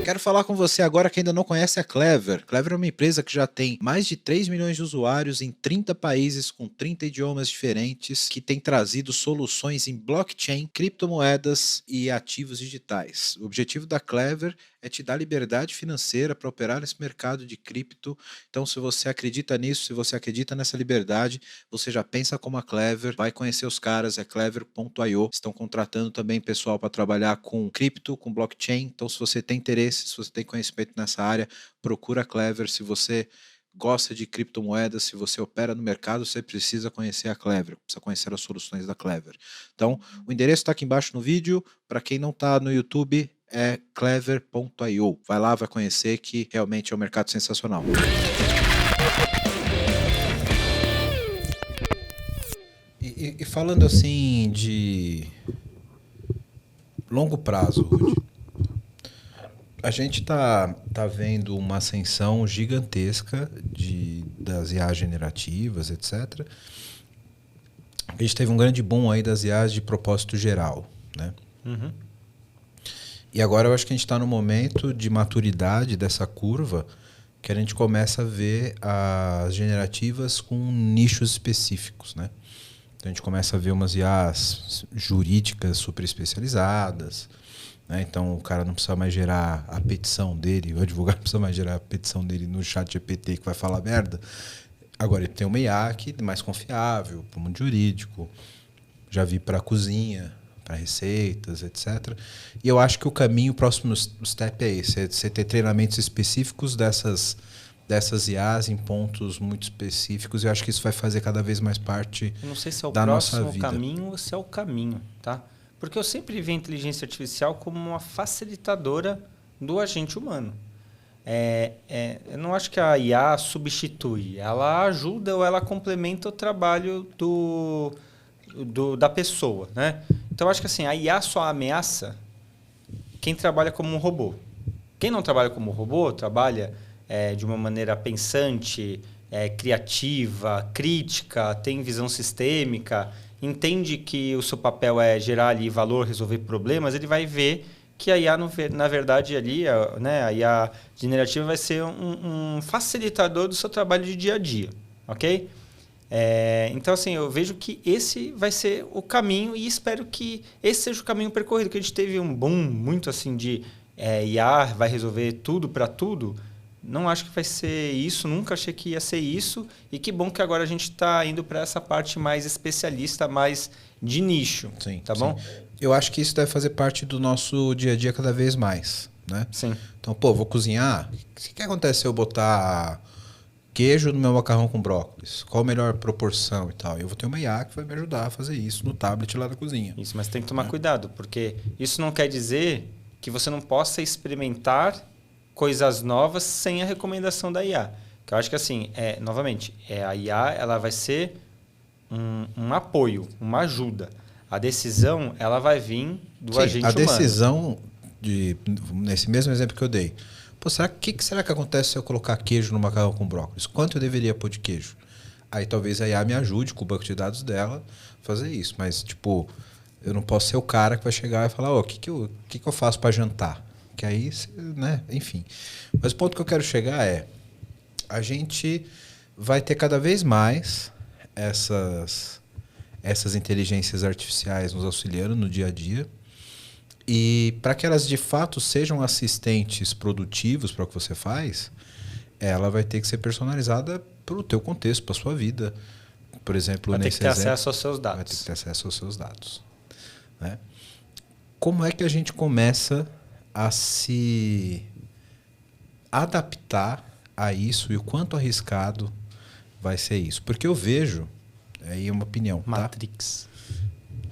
Quero falar com você agora que ainda não conhece a Clever. Clever é uma empresa que já tem mais de 3 milhões de usuários em 30 países com 30 idiomas diferentes, que tem trazido soluções em blockchain, criptomoedas e ativos digitais. O objetivo da Clever é te dar liberdade financeira para operar nesse mercado de cripto. Então, se você acredita nisso, se você acredita nessa liberdade, você já pensa como a Clever, vai conhecer os caras, é clever.io. Estão contratando também pessoal para trabalhar com cripto, com blockchain. Então, se você tem interesse, se você tem conhecimento nessa área, procura a Clever. Se você gosta de criptomoedas, se você opera no mercado, você precisa conhecer a Clever, precisa conhecer as soluções da Clever. Então, o endereço está aqui embaixo no vídeo. Para quem não está no YouTube, é clever.io. Vai lá, vai conhecer, que realmente é um mercado sensacional. E falando assim de longo prazo, Rudy, a gente tá vendo uma ascensão gigantesca das IAs generativas, etc. A gente teve um grande boom aí das IAs de propósito geral, né? Uhum. E agora eu acho que a gente está no momento de maturidade dessa curva que a gente começa a ver as generativas com nichos específicos, né? Então a gente começa a ver umas IAs jurídicas super especializadas, né? Então o cara não precisa mais gerar a petição dele, o advogado não precisa mais gerar a petição dele no chat GPT que vai falar merda. Agora ele tem uma IA que é mais confiável para o mundo jurídico. Já vi para a cozinha, para receitas, etc. E eu acho que o caminho, o próximo step é esse, é você ter treinamentos específicos dessas IAs em pontos muito específicos. Eu acho que isso vai fazer cada vez mais parte Eu não sei se é o da nossa próximo vida. caminho ou se é o caminho, tá? Porque eu sempre vi a inteligência artificial como uma facilitadora do agente humano. Eu não acho que a IA substitui. Ela ajuda ou ela complementa o trabalho da pessoa, né? Então, eu acho que assim, a IA só ameaça quem trabalha como um robô. Quem não trabalha como robô, trabalha de uma maneira pensante, criativa, crítica, tem visão sistêmica, entende que o seu papel é gerar ali valor, resolver problemas, ele vai ver que a IA, na verdade, ali, né, a IA generativa vai ser um facilitador do seu trabalho de dia a dia, ok? Então, assim, eu vejo que esse vai ser o caminho e espero que esse seja o caminho percorrido, que a gente teve um boom muito assim de IA vai resolver tudo para tudo. Não acho que vai ser isso, nunca achei que ia ser isso. E que bom que agora a gente está indo para essa parte mais especialista, mais de nicho. Sim, tá bom? Eu acho que isso deve fazer parte do nosso dia a dia cada vez mais, né? Sim. Então, vou cozinhar. O que acontece se eu botar queijo no meu macarrão com brócolis? Qual a melhor proporção e tal? Eu vou ter uma IA que vai me ajudar a fazer isso no tablet lá da cozinha. Isso, mas tem que tomar cuidado, porque isso não quer dizer que você não possa experimentar coisas novas sem a recomendação da IA. Que eu acho que assim, novamente, a IA ela vai ser um apoio, uma ajuda. A decisão ela vai vir do agente humano. A decisão, nesse mesmo exemplo que eu dei, o que será que acontece se eu colocar queijo no macarrão com brócolis? Quanto eu deveria pôr de queijo? Aí talvez a IA me ajude com o banco de dados dela a fazer isso. Mas, eu não posso ser o cara que vai chegar e falar, o que eu faço para jantar? Que aí, né? Enfim. Mas o ponto que eu quero chegar a gente vai ter cada vez mais essas inteligências artificiais nos auxiliando no dia a dia. E para que elas de fato sejam assistentes produtivos para o que você faz, ela vai ter que ser personalizada para o teu contexto, para a sua vida. Por exemplo, Vai ter nesse que ter exemplo, acesso aos seus vai ter dados. que ter acesso aos seus dados. Né? Como é que a gente começa a se adaptar a isso e o quanto arriscado vai ser isso? Porque eu vejo, aí é uma opinião, tá? Matrix.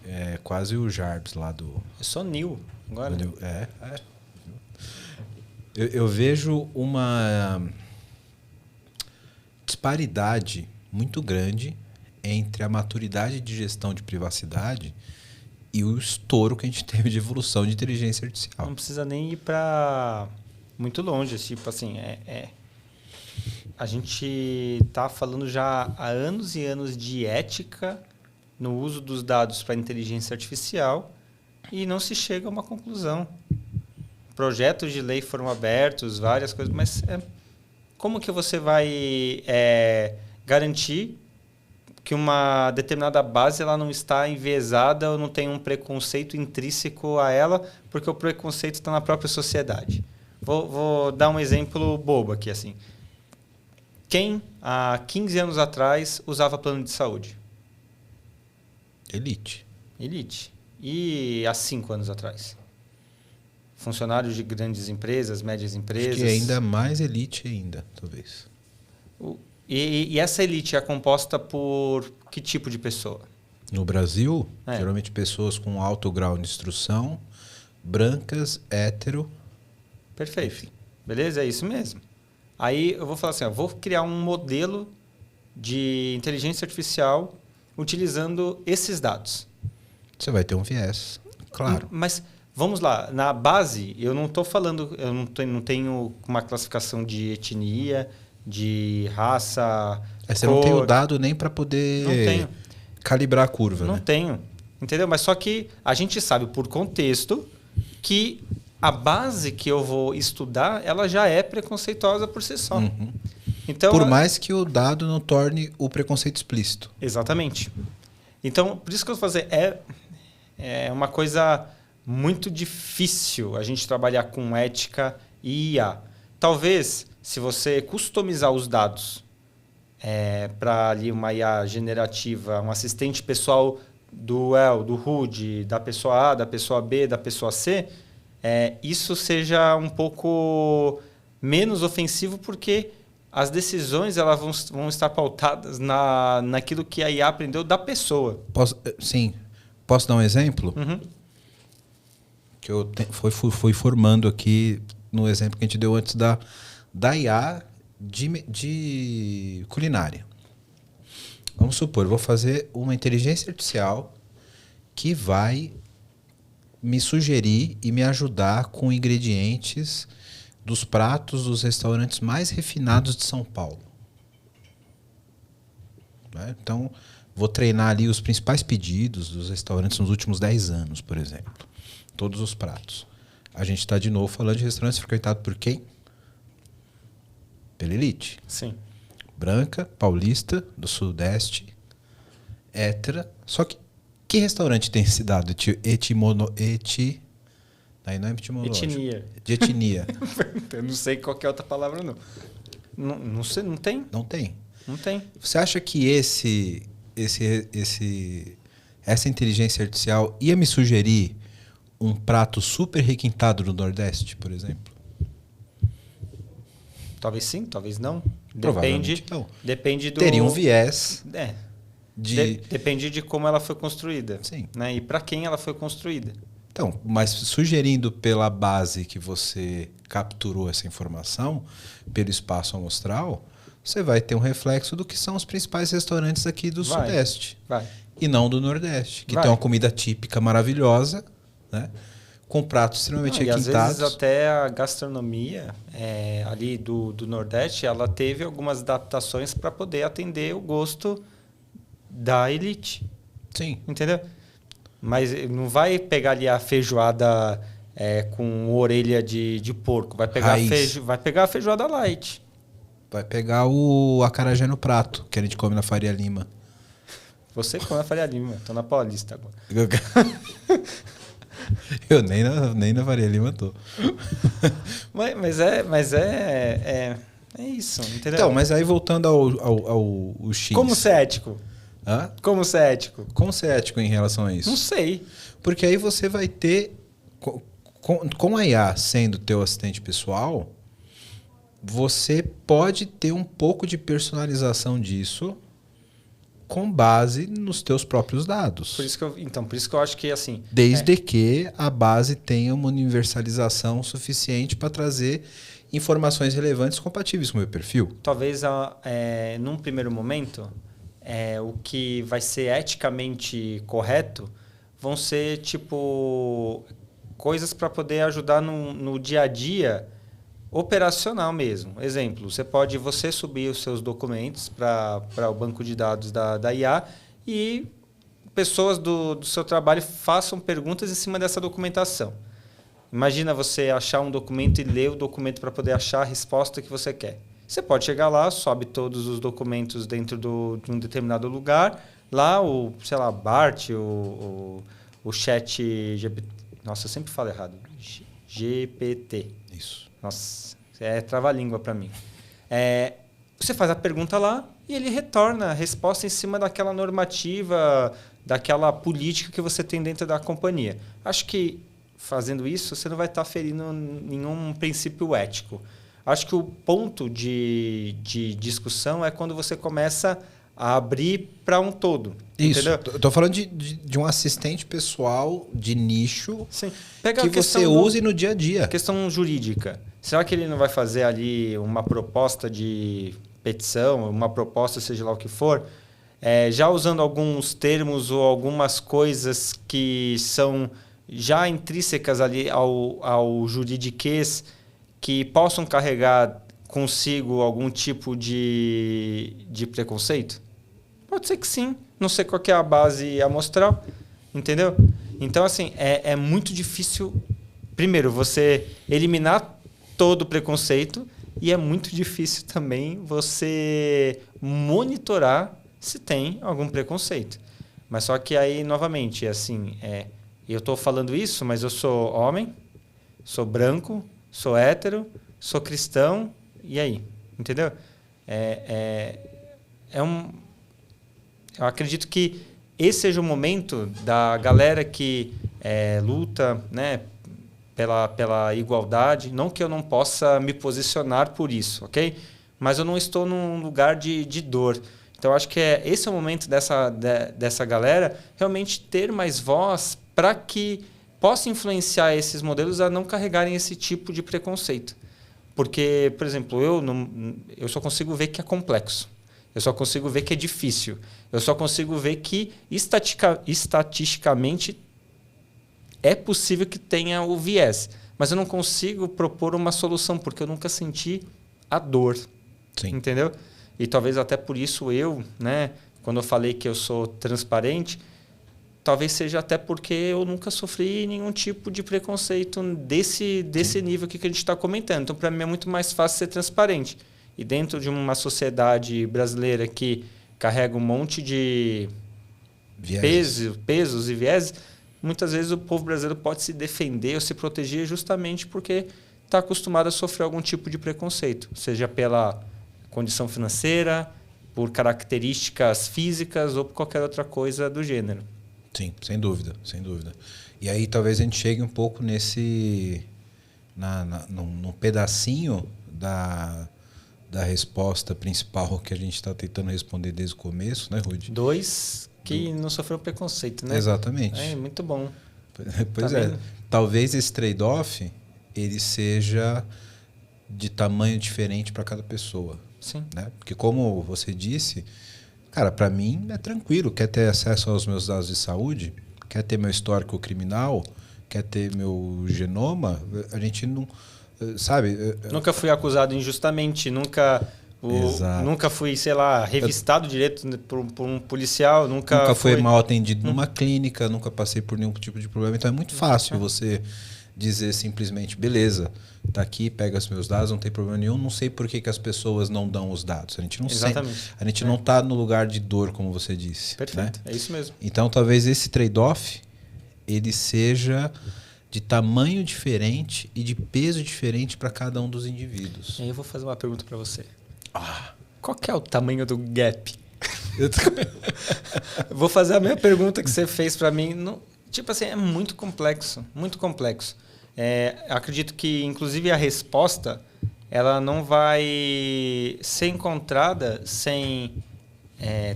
É quase o Jarvis lá do... Eu sou Neo agora. Eu vejo uma disparidade muito grande entre a maturidade de gestão de privacidade e o estouro que a gente teve de evolução de inteligência artificial. Não precisa nem ir para muito longe. Tipo assim, a gente tá falando já há anos e anos de ética no uso dos dados para inteligência artificial e não se chega a uma conclusão. Projetos de lei foram abertos, várias coisas, mas como que você vai garantir que uma determinada base ela não está enviesada ou não tem um preconceito intrínseco a ela, porque o preconceito está na própria sociedade? Vou dar um exemplo bobo aqui. Assim. Quem, há 15 anos atrás, usava plano de saúde? Elite. E há 5 anos atrás? Funcionários de grandes empresas, médias empresas? Acho que ainda mais elite ainda, talvez. E essa elite é composta por que tipo de pessoa? No Brasil, geralmente pessoas com alto grau de instrução, brancas, hétero. Perfeito. Enfim. Beleza? É isso mesmo. Aí eu vou falar assim, vou criar um modelo de inteligência artificial utilizando esses dados. Você vai ter um viés, claro. Mas vamos lá, na base, eu não estou falando, eu não tenho uma classificação de etnia, de raça. Você não tem o dado nem para poder calibrar a curva, não né? tenho. Entendeu? Mas só que a gente sabe por contexto que a base que eu vou estudar, ela já é preconceituosa por si só. Uhum. Então, por mais que o dado não torne o preconceito explícito. Exatamente. Então, por isso que eu vou fazer, é uma coisa muito difícil a gente trabalhar com ética e IA. Talvez, se você customizar os dados para ali uma IA generativa, um assistente pessoal do HUD, da pessoa A, da pessoa B, da pessoa C, isso seja um pouco menos ofensivo, porque as decisões elas vão estar pautadas naquilo que a IA aprendeu da pessoa. Sim. Posso dar um exemplo? Uhum. Que eu fui formando aqui no exemplo que a gente deu antes da IA de culinária. Vamos supor, eu vou fazer uma inteligência artificial que vai me sugerir e me ajudar com ingredientes dos pratos dos restaurantes mais refinados de São Paulo. Né? Então, vou treinar ali os principais pedidos dos restaurantes nos últimos 10 anos, por exemplo. Todos os pratos. A gente está de novo falando de restaurantes frequentados por quem? Pela elite. Sim. Branca, paulista, do Sudeste, hétera. Só que restaurante tem esse dado aí não é etimológico. Etnia. De etnia. Eu não sei qual que é outra palavra, não. Não sei, não tem? Não tem. Não tem. Você acha que essa inteligência artificial ia me sugerir um prato super requintado do Nordeste, por exemplo? Talvez sim, talvez não. Provavelmente não. Depende do... Teria um viés. Depende de como ela foi construída. Sim. Né? E para quem ela foi construída. Então, mas sugerindo pela base que você capturou essa informação, pelo espaço amostral, você vai ter um reflexo do que são os principais restaurantes aqui do Sudeste. E não do Nordeste, que tem uma comida típica maravilhosa, né? Com pratos extremamente requintados. E às vezes até a gastronomia ali do Nordeste, ela teve algumas adaptações para poder atender o gosto da elite. Sim. Entendeu? Mas não vai pegar ali a feijoada com orelha de porco. Vai pegar a feijoada light. Vai pegar o acarajé no prato, que a gente come na Faria Lima. Você come na Faria Lima. Estou na Paulista agora. Eu nem na Faria Lima tô. É isso, entendeu? Então, mas aí voltando ao X. Como ser ético? Hã? Como ser ético? Como ser ético em relação a isso? Não sei. Porque aí você vai ter... Com a IA sendo teu assistente pessoal, você pode ter um pouco de personalização disso com base nos teus próprios dados. Por isso que eu acho que assim... Desde que a base tenha uma universalização suficiente para trazer informações relevantes compatíveis com o meu perfil. Talvez, num primeiro momento, o que vai ser eticamente correto vão ser, tipo, coisas para poder ajudar no dia a dia operacional mesmo. Exemplo, você subir os seus documentos para o banco de dados da IA e pessoas do seu trabalho façam perguntas em cima dessa documentação. Imagina você achar um documento e ler o documento para poder achar a resposta que você quer. Você pode chegar lá, sobe todos os documentos dentro de um determinado lugar. Lá, sei lá, BART, o chat GPT. Nossa, eu sempre falo errado. GPT. Isso. Nossa, é trava-língua para mim. Você faz a pergunta lá e ele retorna a resposta em cima daquela normativa, daquela política que você tem dentro da companhia. Acho que fazendo isso, você não vai estar ferindo nenhum princípio ético. Acho que o ponto de discussão é quando você começa a abrir para um todo. Isso. Entendeu? Estou falando de um assistente pessoal de nicho. Sim. Que você use no dia a dia. A questão jurídica. Será que ele não vai fazer ali uma proposta de petição, uma proposta, seja lá o que for, já usando alguns termos ou algumas coisas que são já intrínsecas ali ao juridiquês, que possam carregar consigo algum tipo de preconceito? Pode ser que sim. Não sei qual que é a base amostral, entendeu? Então, assim, é muito difícil, primeiro, você eliminar todo o preconceito, e é muito difícil também você monitorar se tem algum preconceito. Mas só que aí, novamente, assim, eu estou falando isso, mas eu sou homem, sou branco, sou hétero, sou cristão, e aí? Entendeu? Eu acredito que esse seja o momento da galera que luta, né, pela igualdade. Não que eu não possa me posicionar por isso, ok? Mas eu não estou num lugar de dor. Então, acho que esse é o momento dessa galera realmente ter mais voz para que possa influenciar esses modelos a não carregarem esse tipo de preconceito. Porque, por exemplo, eu só consigo ver que é complexo. Eu só consigo ver que é difícil. Eu só consigo ver que, estatisticamente, é possível que tenha o viés. Mas eu não consigo propor uma solução, porque eu nunca senti a dor. Sim. Entendeu? E talvez até por isso né, quando eu falei que eu sou transparente, talvez seja até porque eu nunca sofri nenhum tipo de preconceito desse nível que a gente está comentando. Então, para mim, é muito mais fácil ser transparente. E dentro de uma sociedade brasileira que carrega um monte de pesos e vieses, muitas vezes o povo brasileiro pode se defender ou se proteger justamente porque está acostumado a sofrer algum tipo de preconceito, seja pela condição financeira, por características físicas ou por qualquer outra coisa do gênero. Sim, sem dúvida, sem dúvida. E aí talvez a gente chegue um pouco num pedacinho da resposta principal que a gente está tentando responder desde o começo, né, Rudy? 2 que não sofreu preconceito, né? Exatamente. Muito bom. Pois tá vendo? Talvez esse trade-off ele seja de tamanho diferente para cada pessoa. Sim. Né? Porque como você disse, cara, para mim é tranquilo. Quer ter acesso aos meus dados de saúde? Quer ter meu histórico criminal? Quer ter meu genoma? A gente não... Sabe? Nunca fui acusado injustamente, nunca fui, sei lá, revistado direito por um policial, nunca fui mal atendido numa clínica, nunca passei por nenhum tipo de problema. Então é muito fácil você dizer simplesmente, beleza, tá aqui, pega os meus dados, não tem problema nenhum. Não sei por que as pessoas não dão os dados. A gente não Exatamente. A gente não está no lugar de dor, como você disse. Perfeito, né? É isso mesmo. Então talvez esse trade-off ele seja de tamanho diferente e de peso diferente para cada um dos indivíduos. E aí eu vou fazer uma pergunta para você. Qual que é o tamanho do gap? Vou fazer a mesma pergunta que você fez para mim. Tipo assim, é muito complexo, muito complexo. Acredito que, inclusive, a resposta ela não vai ser encontrada sem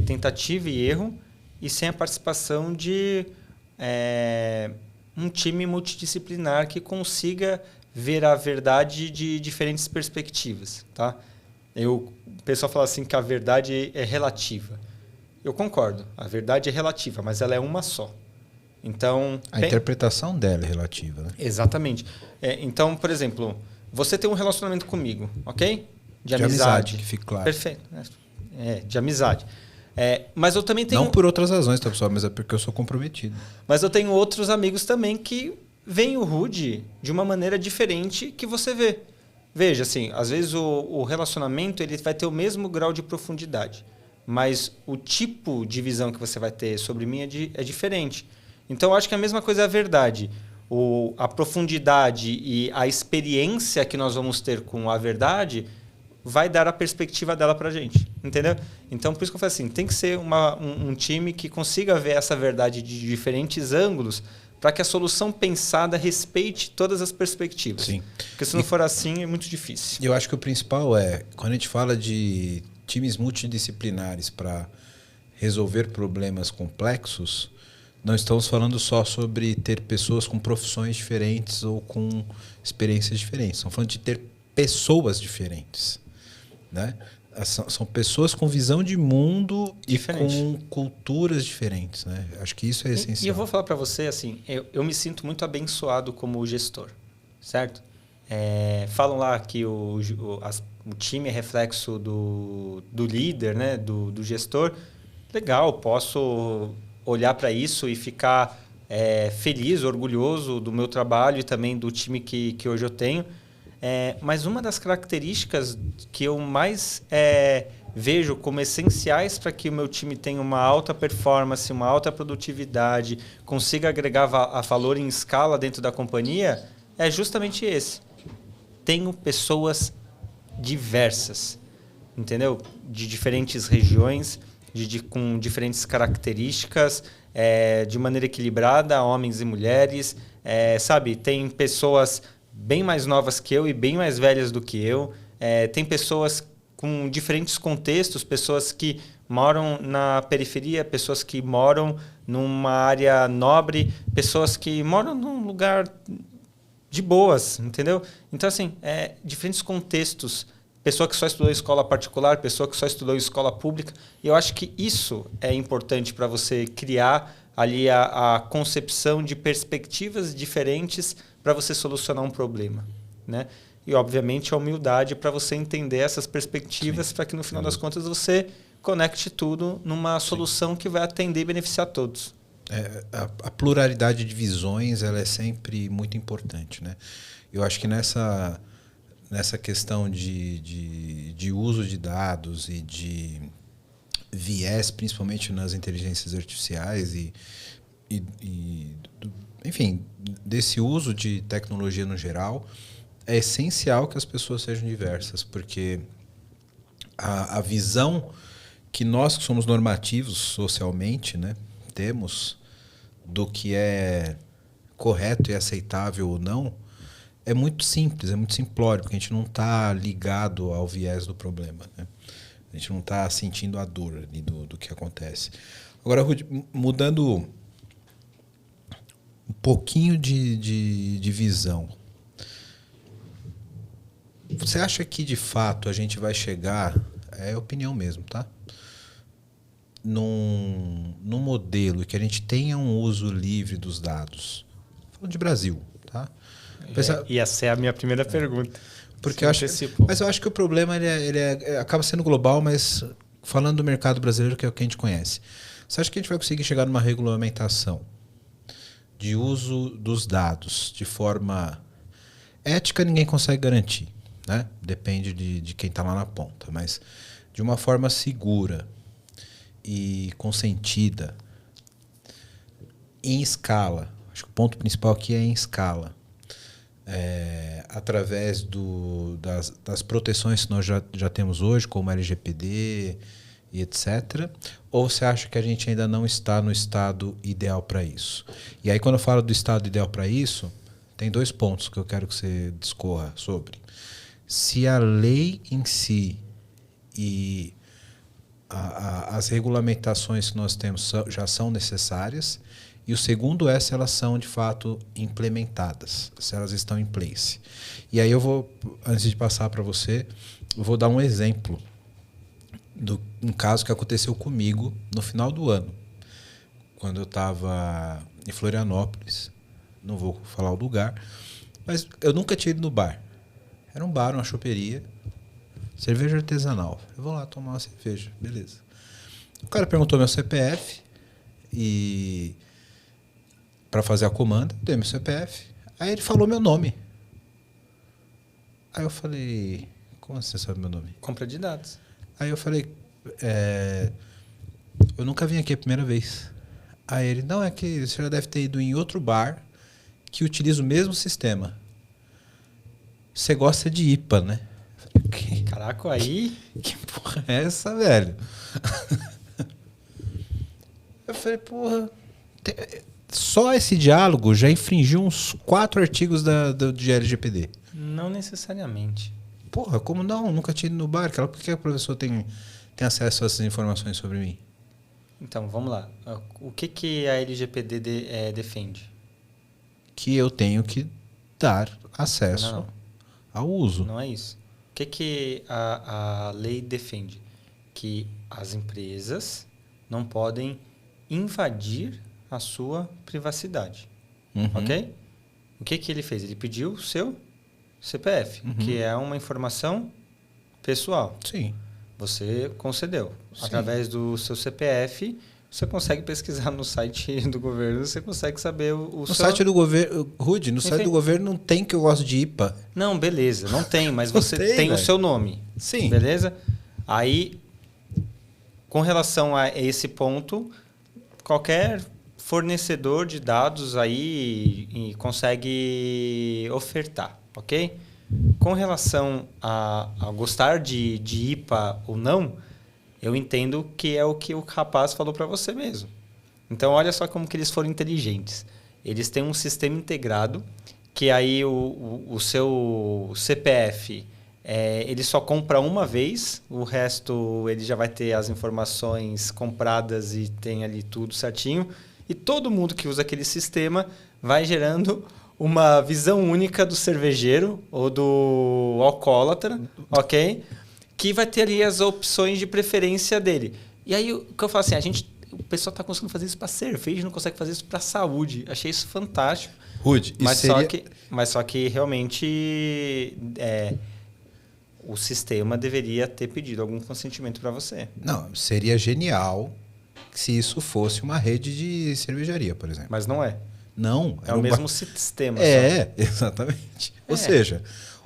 tentativa e erro e sem a participação de um time multidisciplinar que consiga ver a verdade de diferentes perspectivas, tá? O pessoal fala assim que a verdade é relativa. Eu concordo, a verdade é relativa, mas ela é uma só. Então, a interpretação dela é relativa, né? Exatamente. Então, por exemplo, você tem um relacionamento comigo, ok? De amizade, que fique claro. Perfeito. De amizade. Mas eu também tenho... Não por outras razões, tá, pessoal? Mas é porque eu sou comprometido. Mas eu tenho outros amigos também que veem o Rude de uma maneira diferente que você vê. Veja, assim, às vezes o relacionamento ele vai ter o mesmo grau de profundidade, mas o tipo de visão que você vai ter sobre mim é diferente. Então, eu acho que a mesma coisa é a verdade. A profundidade e a experiência que nós vamos ter com a verdade vai dar a perspectiva dela para a gente, entendeu? Então, por isso que eu falei assim, tem que ser um time que consiga ver essa verdade de diferentes ângulos para que a solução pensada respeite todas as perspectivas. Sim. Porque se não for assim, é muito difícil. Eu acho que o principal quando a gente fala de times multidisciplinares para resolver problemas complexos, não estamos falando só sobre ter pessoas com profissões diferentes ou com experiências diferentes. Estamos falando de ter pessoas diferentes, né? São pessoas com visão de mundo diferente. E com culturas diferentes, né? Acho que isso é essencial. E eu vou falar para você, assim, eu me sinto muito abençoado como gestor, certo? Falam lá que o time é reflexo do líder, né? do gestor. Legal, posso olhar para isso e ficar feliz, orgulhoso do meu trabalho e também do time que hoje eu tenho. Mas uma das características que eu mais vejo como essenciais para que o meu time tenha uma alta performance, uma alta produtividade, consiga agregar valor em escala dentro da companhia, é justamente esse. Tenho pessoas diversas, entendeu? De diferentes regiões, com diferentes características, de maneira equilibrada, homens e mulheres, sabe? Tem pessoas bem mais novas que eu e bem mais velhas do que eu. Tem pessoas com diferentes contextos, pessoas que moram na periferia, pessoas que moram numa área nobre, pessoas que moram num lugar de boas, entendeu? Então, assim, diferentes contextos. Pessoa que só estudou escola particular, pessoa que só estudou escola pública. E eu acho que isso é importante para você criar ali a concepção de perspectivas diferentes para você solucionar um problema, né? E, obviamente, a humildade para você entender essas perspectivas para que, no final das contas, você conecte tudo numa solução que vai atender e beneficiar todos. A pluralidade de visões ela é sempre muito importante, né? Eu acho que nessa questão de uso de dados e de viés, principalmente nas inteligências artificiais enfim, desse uso de tecnologia no geral, é essencial que as pessoas sejam diversas, porque a visão que nós que somos normativos socialmente, né, temos do que é correto e aceitável ou não, é muito simples, é muito simplório, porque a gente não está ligado ao viés do problema, né? A gente não está sentindo a dor ali do que acontece. Agora, Rudy, mudando um pouquinho de visão, você acha que, de fato, a gente vai chegar, é opinião mesmo, tá? Num modelo que a gente tenha um uso livre dos dados, falando de Brasil, tá? E essa é a minha primeira pergunta. Porque mas eu acho que o problema ele acaba sendo global, mas falando do mercado brasileiro, que é o que a gente conhece. Você acha que a gente vai conseguir chegar numa regulamentação de uso dos dados de forma ética? Ninguém consegue garantir, né? Depende de quem está lá na ponta, mas de uma forma segura e consentida, em escala. Acho Acho que o ponto principal aqui é em escala. Através das proteções que nós já temos hoje, como LGPD e etc. Ou você acha que a gente ainda não está no estado ideal para isso? E aí, quando eu falo do estado ideal para isso, tem 2 pontos que eu quero que você discorra sobre. Se a lei em si e as regulamentações que nós temos já são necessárias, e o segundo é se elas são de fato implementadas, se elas estão em place. E aí eu vou, antes de passar para você, eu vou dar um exemplo de um caso que aconteceu comigo no final do ano, quando eu estava em Florianópolis. Não vou falar o lugar, mas eu nunca tinha ido no bar. Era um bar, uma choperia, cerveja artesanal. Eu vou lá tomar uma cerveja, beleza. O cara perguntou meu CPF e para fazer a comanda, dei meu CPF. Aí ele falou meu nome. Aí eu falei, como assim você sabe meu nome? Compra de dados. Aí eu falei, eu nunca vim aqui a primeira vez. Aí ele, não, é que você já deve ter ido em outro bar que utiliza o mesmo sistema. Você gosta de IPA, né? Caraca, aí... Que porra é essa, velho? Eu falei, porra... Só esse diálogo já infringiu uns 4 artigos de LGPD. Não necessariamente. Porra, como não? Nunca tinha ido no bar. Por que a professora tem acesso a essas informações sobre mim? Então, vamos lá. O que a LGPD defende? Que eu tenho que dar acesso Não. ao uso. Não é isso. O que a lei defende? Que as empresas não podem invadir a sua privacidade. Ok? O que ele fez? Ele pediu o seu CPF, que é uma informação pessoal. Sim. Você concedeu. Sim. Através do seu CPF, você consegue pesquisar no site do governo, você consegue saber o seu... Site do governo... Rude, no site do governo não tem que eu gosto de IPA. Não, beleza, não tem, mas você tem o velho. seu nome. Sim. Beleza? Aí, com relação a esse ponto, qualquer fornecedor de dados aí consegue ofertar, ok? Com relação a gostar de IPA ou não, eu entendo que é o que o rapaz falou para você mesmo. Então, olha só como que eles foram inteligentes. Eles têm um sistema integrado que aí o seu CPF, ele só compra uma vez, o resto ele já vai ter as informações compradas e tem ali tudo certinho. E todo mundo que usa aquele sistema vai gerando uma visão única do cervejeiro ou do alcoólatra, ok? Que vai ter ali as opções de preferência dele. E aí o que eu falo assim, o pessoal está conseguindo fazer isso para cerveja, não consegue fazer isso para saúde. Achei isso fantástico. Rude, mas só que realmente o sistema deveria ter pedido algum consentimento para você. Não, seria genial se isso fosse uma rede de cervejaria, por exemplo. Mas não é. Não. É o mesmo sistema. Exatamente. Ou seja,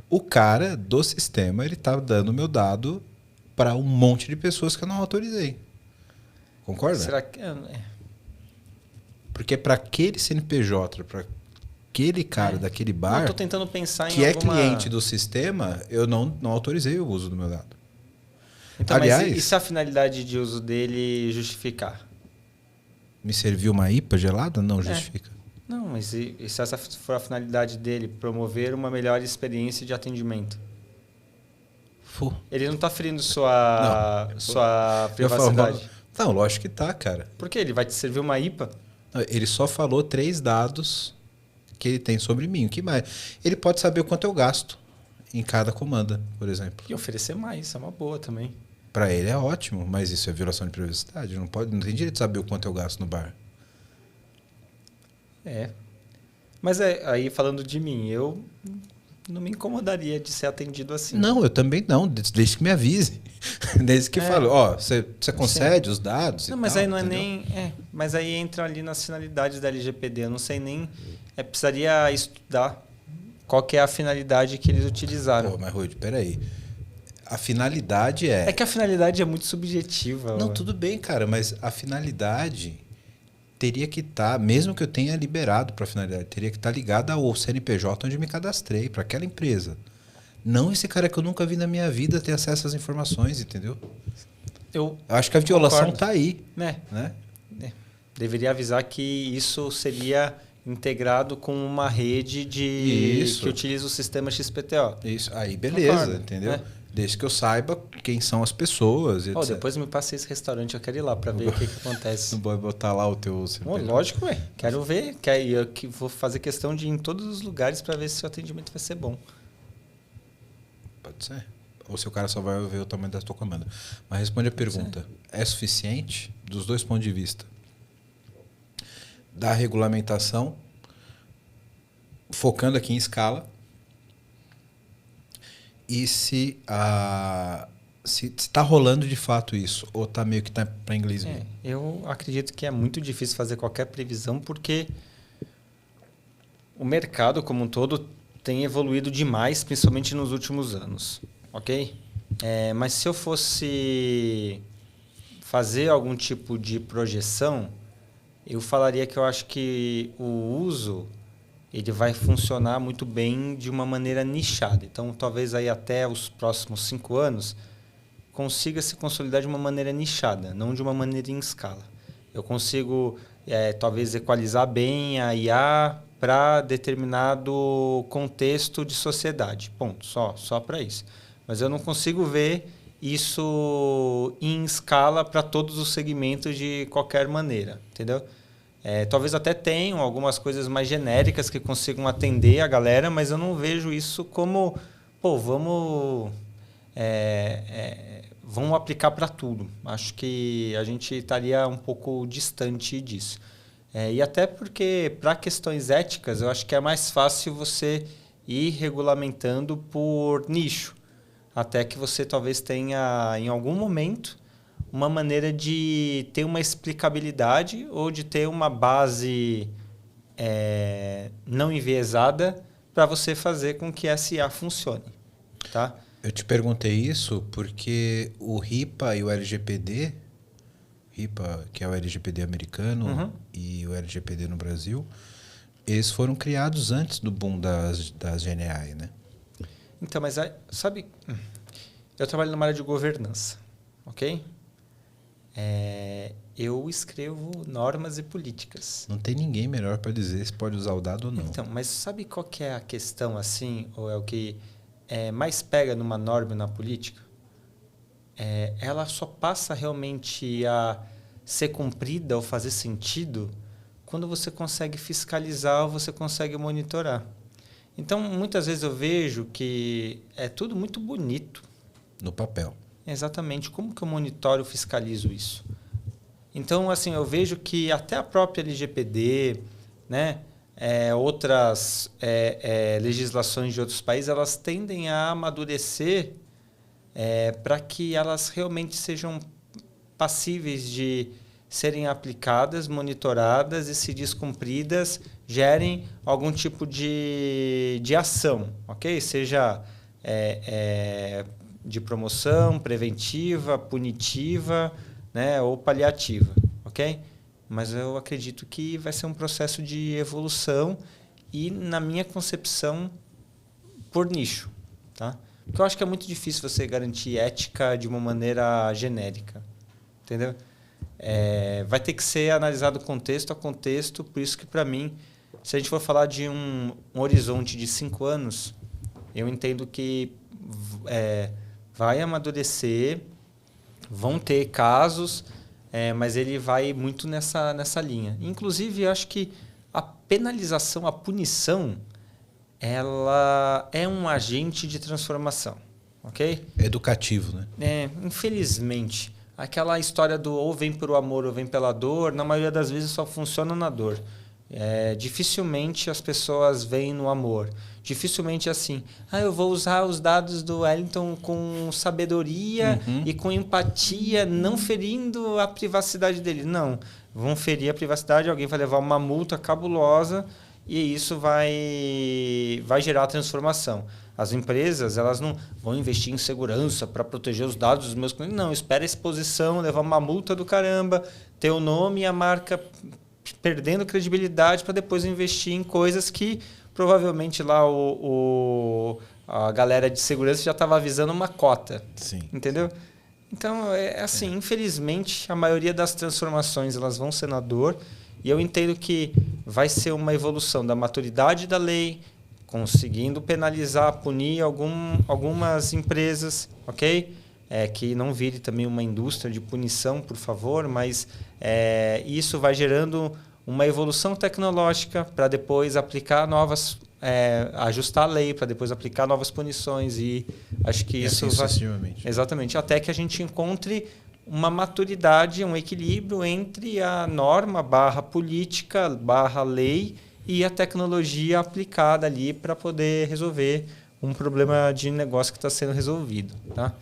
o cara do sistema, ele tá dando meu dado para um monte de pessoas que eu não autorizei. Concorda? Será que... Porque para aquele CNPJ, para aquele cara daquele bar... Eu tô tentando pensar que em é cliente do sistema, eu não autorizei o uso do meu dado. Então, aliás, mas e se a finalidade de uso dele justificar? Me serviu uma IPA gelada? Não justifica. Não, mas e se essa for a finalidade dele, promover uma melhor experiência de atendimento? Ele não está ferindo sua privacidade. Não, lógico que tá, cara. Por quê? Ele vai te servir uma IPA? Ele só falou 3 dados que ele tem sobre mim. O que mais? Ele pode saber o quanto eu gasto em cada comanda, por exemplo. E oferecer mais, isso é uma boa também. Para ele é ótimo, mas isso é violação de privacidade. Não tem direito de saber o quanto eu gasto no bar. Mas aí falando de mim, eu não me incomodaria de ser atendido assim. Não, eu também não, desde que me avise. Desde que fale, você concede os dados. Não, mas tal, aí não entendeu? é nem. Mas aí entra ali nas finalidades da LGPD. Eu não sei nem. Precisaria estudar qual que é a finalidade que eles utilizaram. Pô, mas Rude, peraí. A finalidade é. É que a finalidade é muito subjetiva. Não, tudo bem, cara, mas a finalidade teria que estar, mesmo que eu tenha liberado para finalidade, teria que estar ligado ao CNPJ onde me cadastrei, para aquela empresa. Não esse cara que eu nunca vi na minha vida ter acesso às informações, entendeu? Eu acho que a violação concordo. está aí. Né? Né? Deveria avisar que isso seria integrado com uma rede que utiliza o sistema XPTO. Isso, aí beleza, Concordo, entendeu? né? Desde que eu saiba quem são as pessoas, etc. Depois me passa esse restaurante, eu quero ir lá para ver o que acontece. Não pode botar lá o teu CNPJ. Lógico, ué. Quero ver. Eu que vou fazer questão de ir em todos os lugares para ver se o atendimento vai ser bom. Pode ser. Ou se o cara só vai ver o tamanho da tua comanda. Mas responde a pergunta. É suficiente, dos dois pontos de vista, da regulamentação, focando aqui em escala, e se está rolando de fato isso, ou está meio que tá para inglês ver? Eu acredito que é muito difícil fazer qualquer previsão, porque o mercado como um todo tem evoluído demais, principalmente nos últimos anos, ok? Mas se eu fosse fazer algum tipo de projeção, eu falaria que eu acho que o uso ele vai funcionar muito bem de uma maneira nichada. Então, talvez aí até os próximos 5 anos consiga se consolidar de uma maneira nichada, não de uma maneira em escala. Eu consigo, talvez, equalizar bem a IA para determinado contexto de sociedade. Ponto. Só para isso. Mas eu não consigo ver isso em escala para todos os segmentos de qualquer maneira, entendeu? Talvez até tenham algumas coisas mais genéricas que consigam atender a galera, mas eu não vejo isso como, vamos aplicar para tudo. Acho que a gente estaria um pouco distante disso. E até porque, para questões éticas, eu acho que é mais fácil você ir regulamentando por nicho, até que você talvez tenha, em algum momento, uma maneira de ter uma explicabilidade ou de ter uma base não enviesada para você fazer com que essa IA funcione. Tá? Eu te perguntei isso porque o RIPA e o LGPD, RIPA, que é o LGPD americano, e o LGPD no Brasil, eles foram criados antes do boom das GenAI, né? Então, mas sabe, eu trabalho numa área de governança, ok? Eu escrevo normas e políticas. Não tem ninguém melhor para dizer se pode usar o dado ou não. Então, mas sabe qual que é a questão, assim, ou é o que mais pega numa norma e na política? Ela só passa realmente a ser cumprida ou fazer sentido quando você consegue fiscalizar ou você consegue monitorar. Então, muitas vezes eu vejo que é tudo muito bonito. No papel. Exatamente. Como que eu monitoro e fiscalizo isso? Então, assim, eu vejo que até a própria LGPD, né, outras legislações de outros países, elas tendem a amadurecer para que elas realmente sejam passíveis de serem aplicadas, monitoradas e, se descumpridas, gerem algum tipo de ação, ok? Seja de promoção, preventiva, punitiva, né, ou paliativa, ok? Mas eu acredito que vai ser um processo de evolução e, na minha concepção, por nicho, tá? Porque eu acho que é muito difícil você garantir ética de uma maneira genérica, entendeu? Vai ter que ser analisado contexto a contexto, por isso que, para mim, se a gente for falar de um horizonte de 5 anos, eu entendo que vai amadurecer, vão ter casos, mas ele vai muito nessa linha. Inclusive, eu acho que a penalização, a punição, ela é um agente de transformação, ok? Educativo, né? Infelizmente, aquela história do ou vem pelo amor ou vem pela dor, na maioria das vezes só funciona na dor. Dificilmente as pessoas veem no amor. Dificilmente assim, eu vou usar os dados do Wellington com sabedoria e com empatia, não ferindo a privacidade dele. Não, vão ferir a privacidade, alguém vai levar uma multa cabulosa e isso vai gerar transformação. As empresas, elas não vão investir em segurança para proteger os dados dos meus clientes. Não, espera a exposição, levar uma multa do caramba, ter o nome e a marca perdendo credibilidade para depois investir em coisas que provavelmente lá a galera de segurança já estava avisando uma cota. Sim. Entendeu? Então, infelizmente, a maioria das transformações elas vão ser na dor, e eu entendo que vai ser uma evolução da maturidade da lei, conseguindo penalizar, punir algumas empresas, ok? Que não vire também uma indústria de punição, por favor, mas isso vai gerando uma evolução tecnológica para depois aplicar novas, ajustar a lei, para depois aplicar novas punições, e acho que isso vai... Exatamente, até que a gente encontre uma maturidade, um equilíbrio entre a norma /política /lei e a tecnologia aplicada ali para poder resolver um problema de negócio que está sendo resolvido, tá?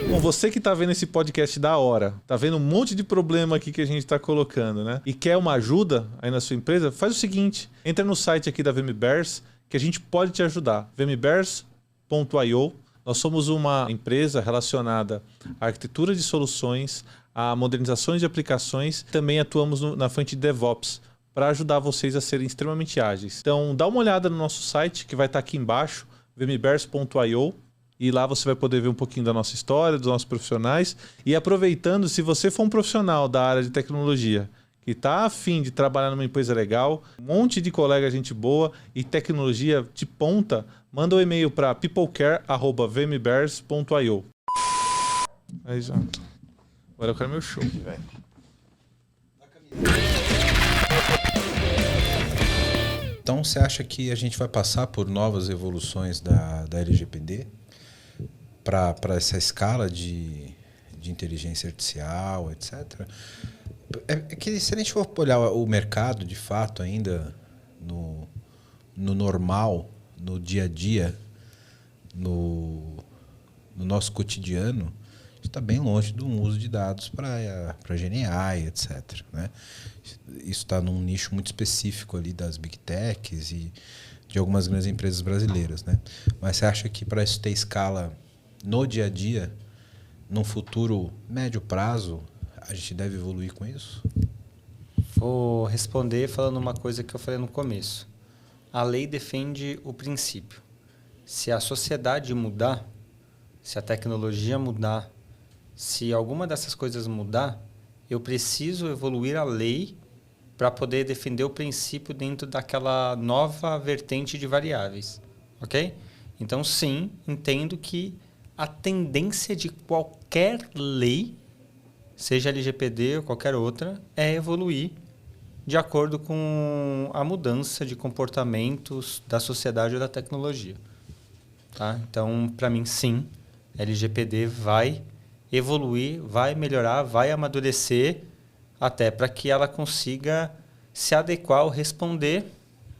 Bom, você que está vendo esse podcast da hora, tá vendo um monte de problema aqui que a gente está colocando, né? E quer uma ajuda aí na sua empresa, faz o seguinte, entra no site aqui da VMBears, que a gente pode te ajudar, vmbears.io. Nós somos uma empresa relacionada à arquitetura de soluções, a modernizações de aplicações, também atuamos na frente de DevOps, para ajudar vocês a serem extremamente ágeis. Então, dá uma olhada no nosso site, que vai estar aqui embaixo, vmbears.io, e lá você vai poder ver um pouquinho da nossa história, dos nossos profissionais. E aproveitando, se você for um profissional da área de tecnologia, que está afim de trabalhar numa empresa legal, um monte de colega, gente boa e tecnologia de ponta, manda um e-mail para peoplecare@vmbears.io. Aí já. Agora eu quero meu show, velho. Então, você acha que a gente vai passar por novas evoluções da LGPD para essa escala de inteligência artificial, etc.? É que se a gente for olhar o mercado, de fato, ainda no normal, no dia a dia, no nosso cotidiano, a gente está bem longe do uso de dados para GenAI, etc., né? Isso está num nicho muito específico ali das Big Techs e de algumas grandes empresas brasileiras, né? Mas você acha que para isso ter escala no dia a dia, num futuro médio prazo, a gente deve evoluir com isso? Vou responder falando uma coisa que eu falei no começo. A lei defende o princípio. Se a sociedade mudar, se a tecnologia mudar, se alguma dessas coisas mudar, eu preciso evoluir a lei para poder defender o princípio dentro daquela nova vertente de variáveis. Ok? Então, sim, entendo que a tendência de qualquer lei, seja LGPD ou qualquer outra, é evoluir de acordo com a mudança de comportamentos da sociedade ou da tecnologia. Tá? Então, para mim, sim, LGPD vai evoluir, vai melhorar, vai amadurecer, até para que ela consiga se adequar ou responder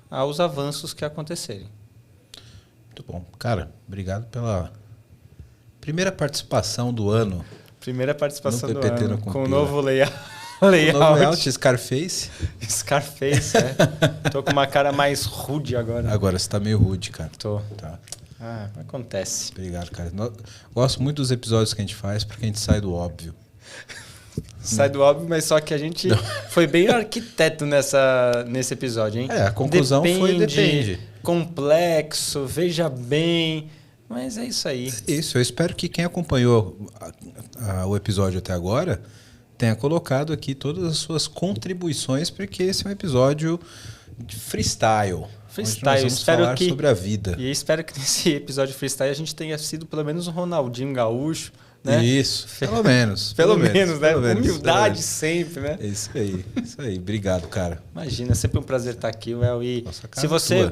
aos avanços que acontecerem. Muito bom. Cara, obrigado pela primeira participação do ano. Primeira participação do PPT ano, no com o novo layout. O novo layout Scarface. Scarface, Tô com uma cara mais rude agora. Agora você tá meio rude, cara. Tô. Tá. Acontece. Obrigado, cara. Gosto muito dos episódios que a gente faz, porque a gente sai do óbvio. Sai do óbvio, mas só que a gente foi bem arquiteto nesse episódio, hein? A conclusão foi depende. Complexo, veja bem. Mas é isso aí. Isso, eu espero que quem acompanhou o episódio até agora tenha colocado aqui todas as suas contribuições, porque esse é um episódio de freestyle. Freestyle, vamos falar sobre a vida. E espero que nesse episódio freestyle a gente tenha sido pelo menos um Ronaldinho Gaúcho, né? Isso, pelo menos. pelo menos, né? Humildade sempre, né? Isso aí. Obrigado, cara. Imagina, é sempre um prazer estar aqui, Well. E se você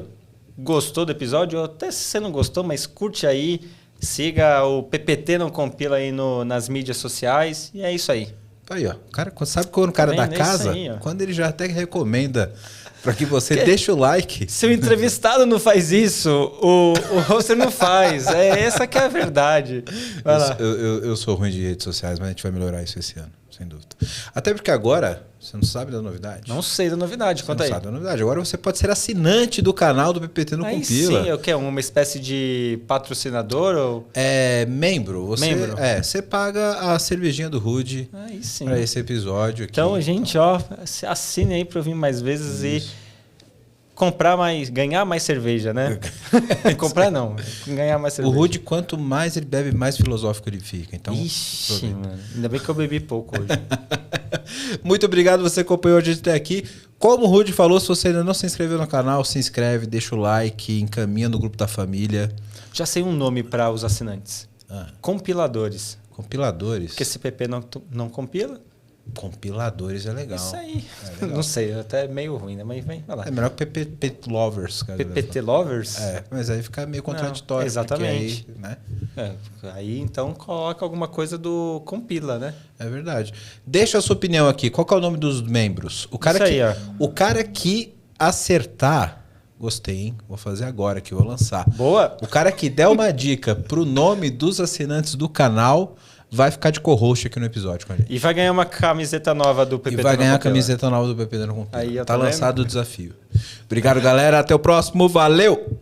gostou do episódio, ou até se você não gostou, mas curte aí, siga o PPT Não Compila aí nas mídias sociais, e é isso aí. Aí, ó. Cara, sabe quando o cara da casa, aí, quando ele já até recomenda para que você deixe o like. Se o entrevistado não faz isso, o hoster não faz. Essa que é a verdade. Vai lá. Eu sou ruim de redes sociais, mas a gente vai melhorar isso esse ano. sem dúvida. Até porque agora, você não sabe da novidade. Não sei da novidade, Você conta não aí. sabe da novidade. Agora você pode ser assinante do canal do PPT no Aí Compila. sim, é o quê? Uma espécie de patrocinador ou... É membro. Membro. Você paga a cervejinha do Rude Aí sim. para esse episódio aqui. Então, gente, ó, assine aí para eu vir mais vezes e comprar mais, ganhar mais cerveja, né? Comprar não, ganhar mais O cerveja. Rude, quanto mais ele bebe, mais filosófico ele fica. Então, Ixi, aproveita. mano. Ainda bem que eu bebi pouco hoje. Muito obrigado você acompanhou a gente até aqui. Como o Rude falou, se você ainda não se inscreveu no canal, se inscreve, deixa o like, encaminha no grupo da família. Já sei um nome para os assinantes. Compiladores. Compiladores. Porque esse PP não compila? Compiladores é legal. Isso aí. Não sei, até meio ruim, né? Mas vem, vai lá. É melhor que PPT Lovers, cara. PPT Lovers? É, mas aí fica meio contraditório. Não, exatamente. Porque Aí, né? Aí então coloca alguma coisa do compila, né? É verdade. Deixa a sua opinião aqui. Qual que é o nome dos membros? O cara Isso aí, que, ó. o cara que acertar... Gostei, hein? Vou fazer agora que vou lançar. Boa! O cara que der uma dica pro nome dos assinantes do canal vai ficar de co-host aqui no episódio com a gente. E vai ganhar uma camiseta nova do PPT. E vai ganhar a Compila. camiseta nova do PP Dando Compila. Aí, ó, Tá tá lançado vendo? o desafio. Obrigado, galera. Até o próximo. Valeu!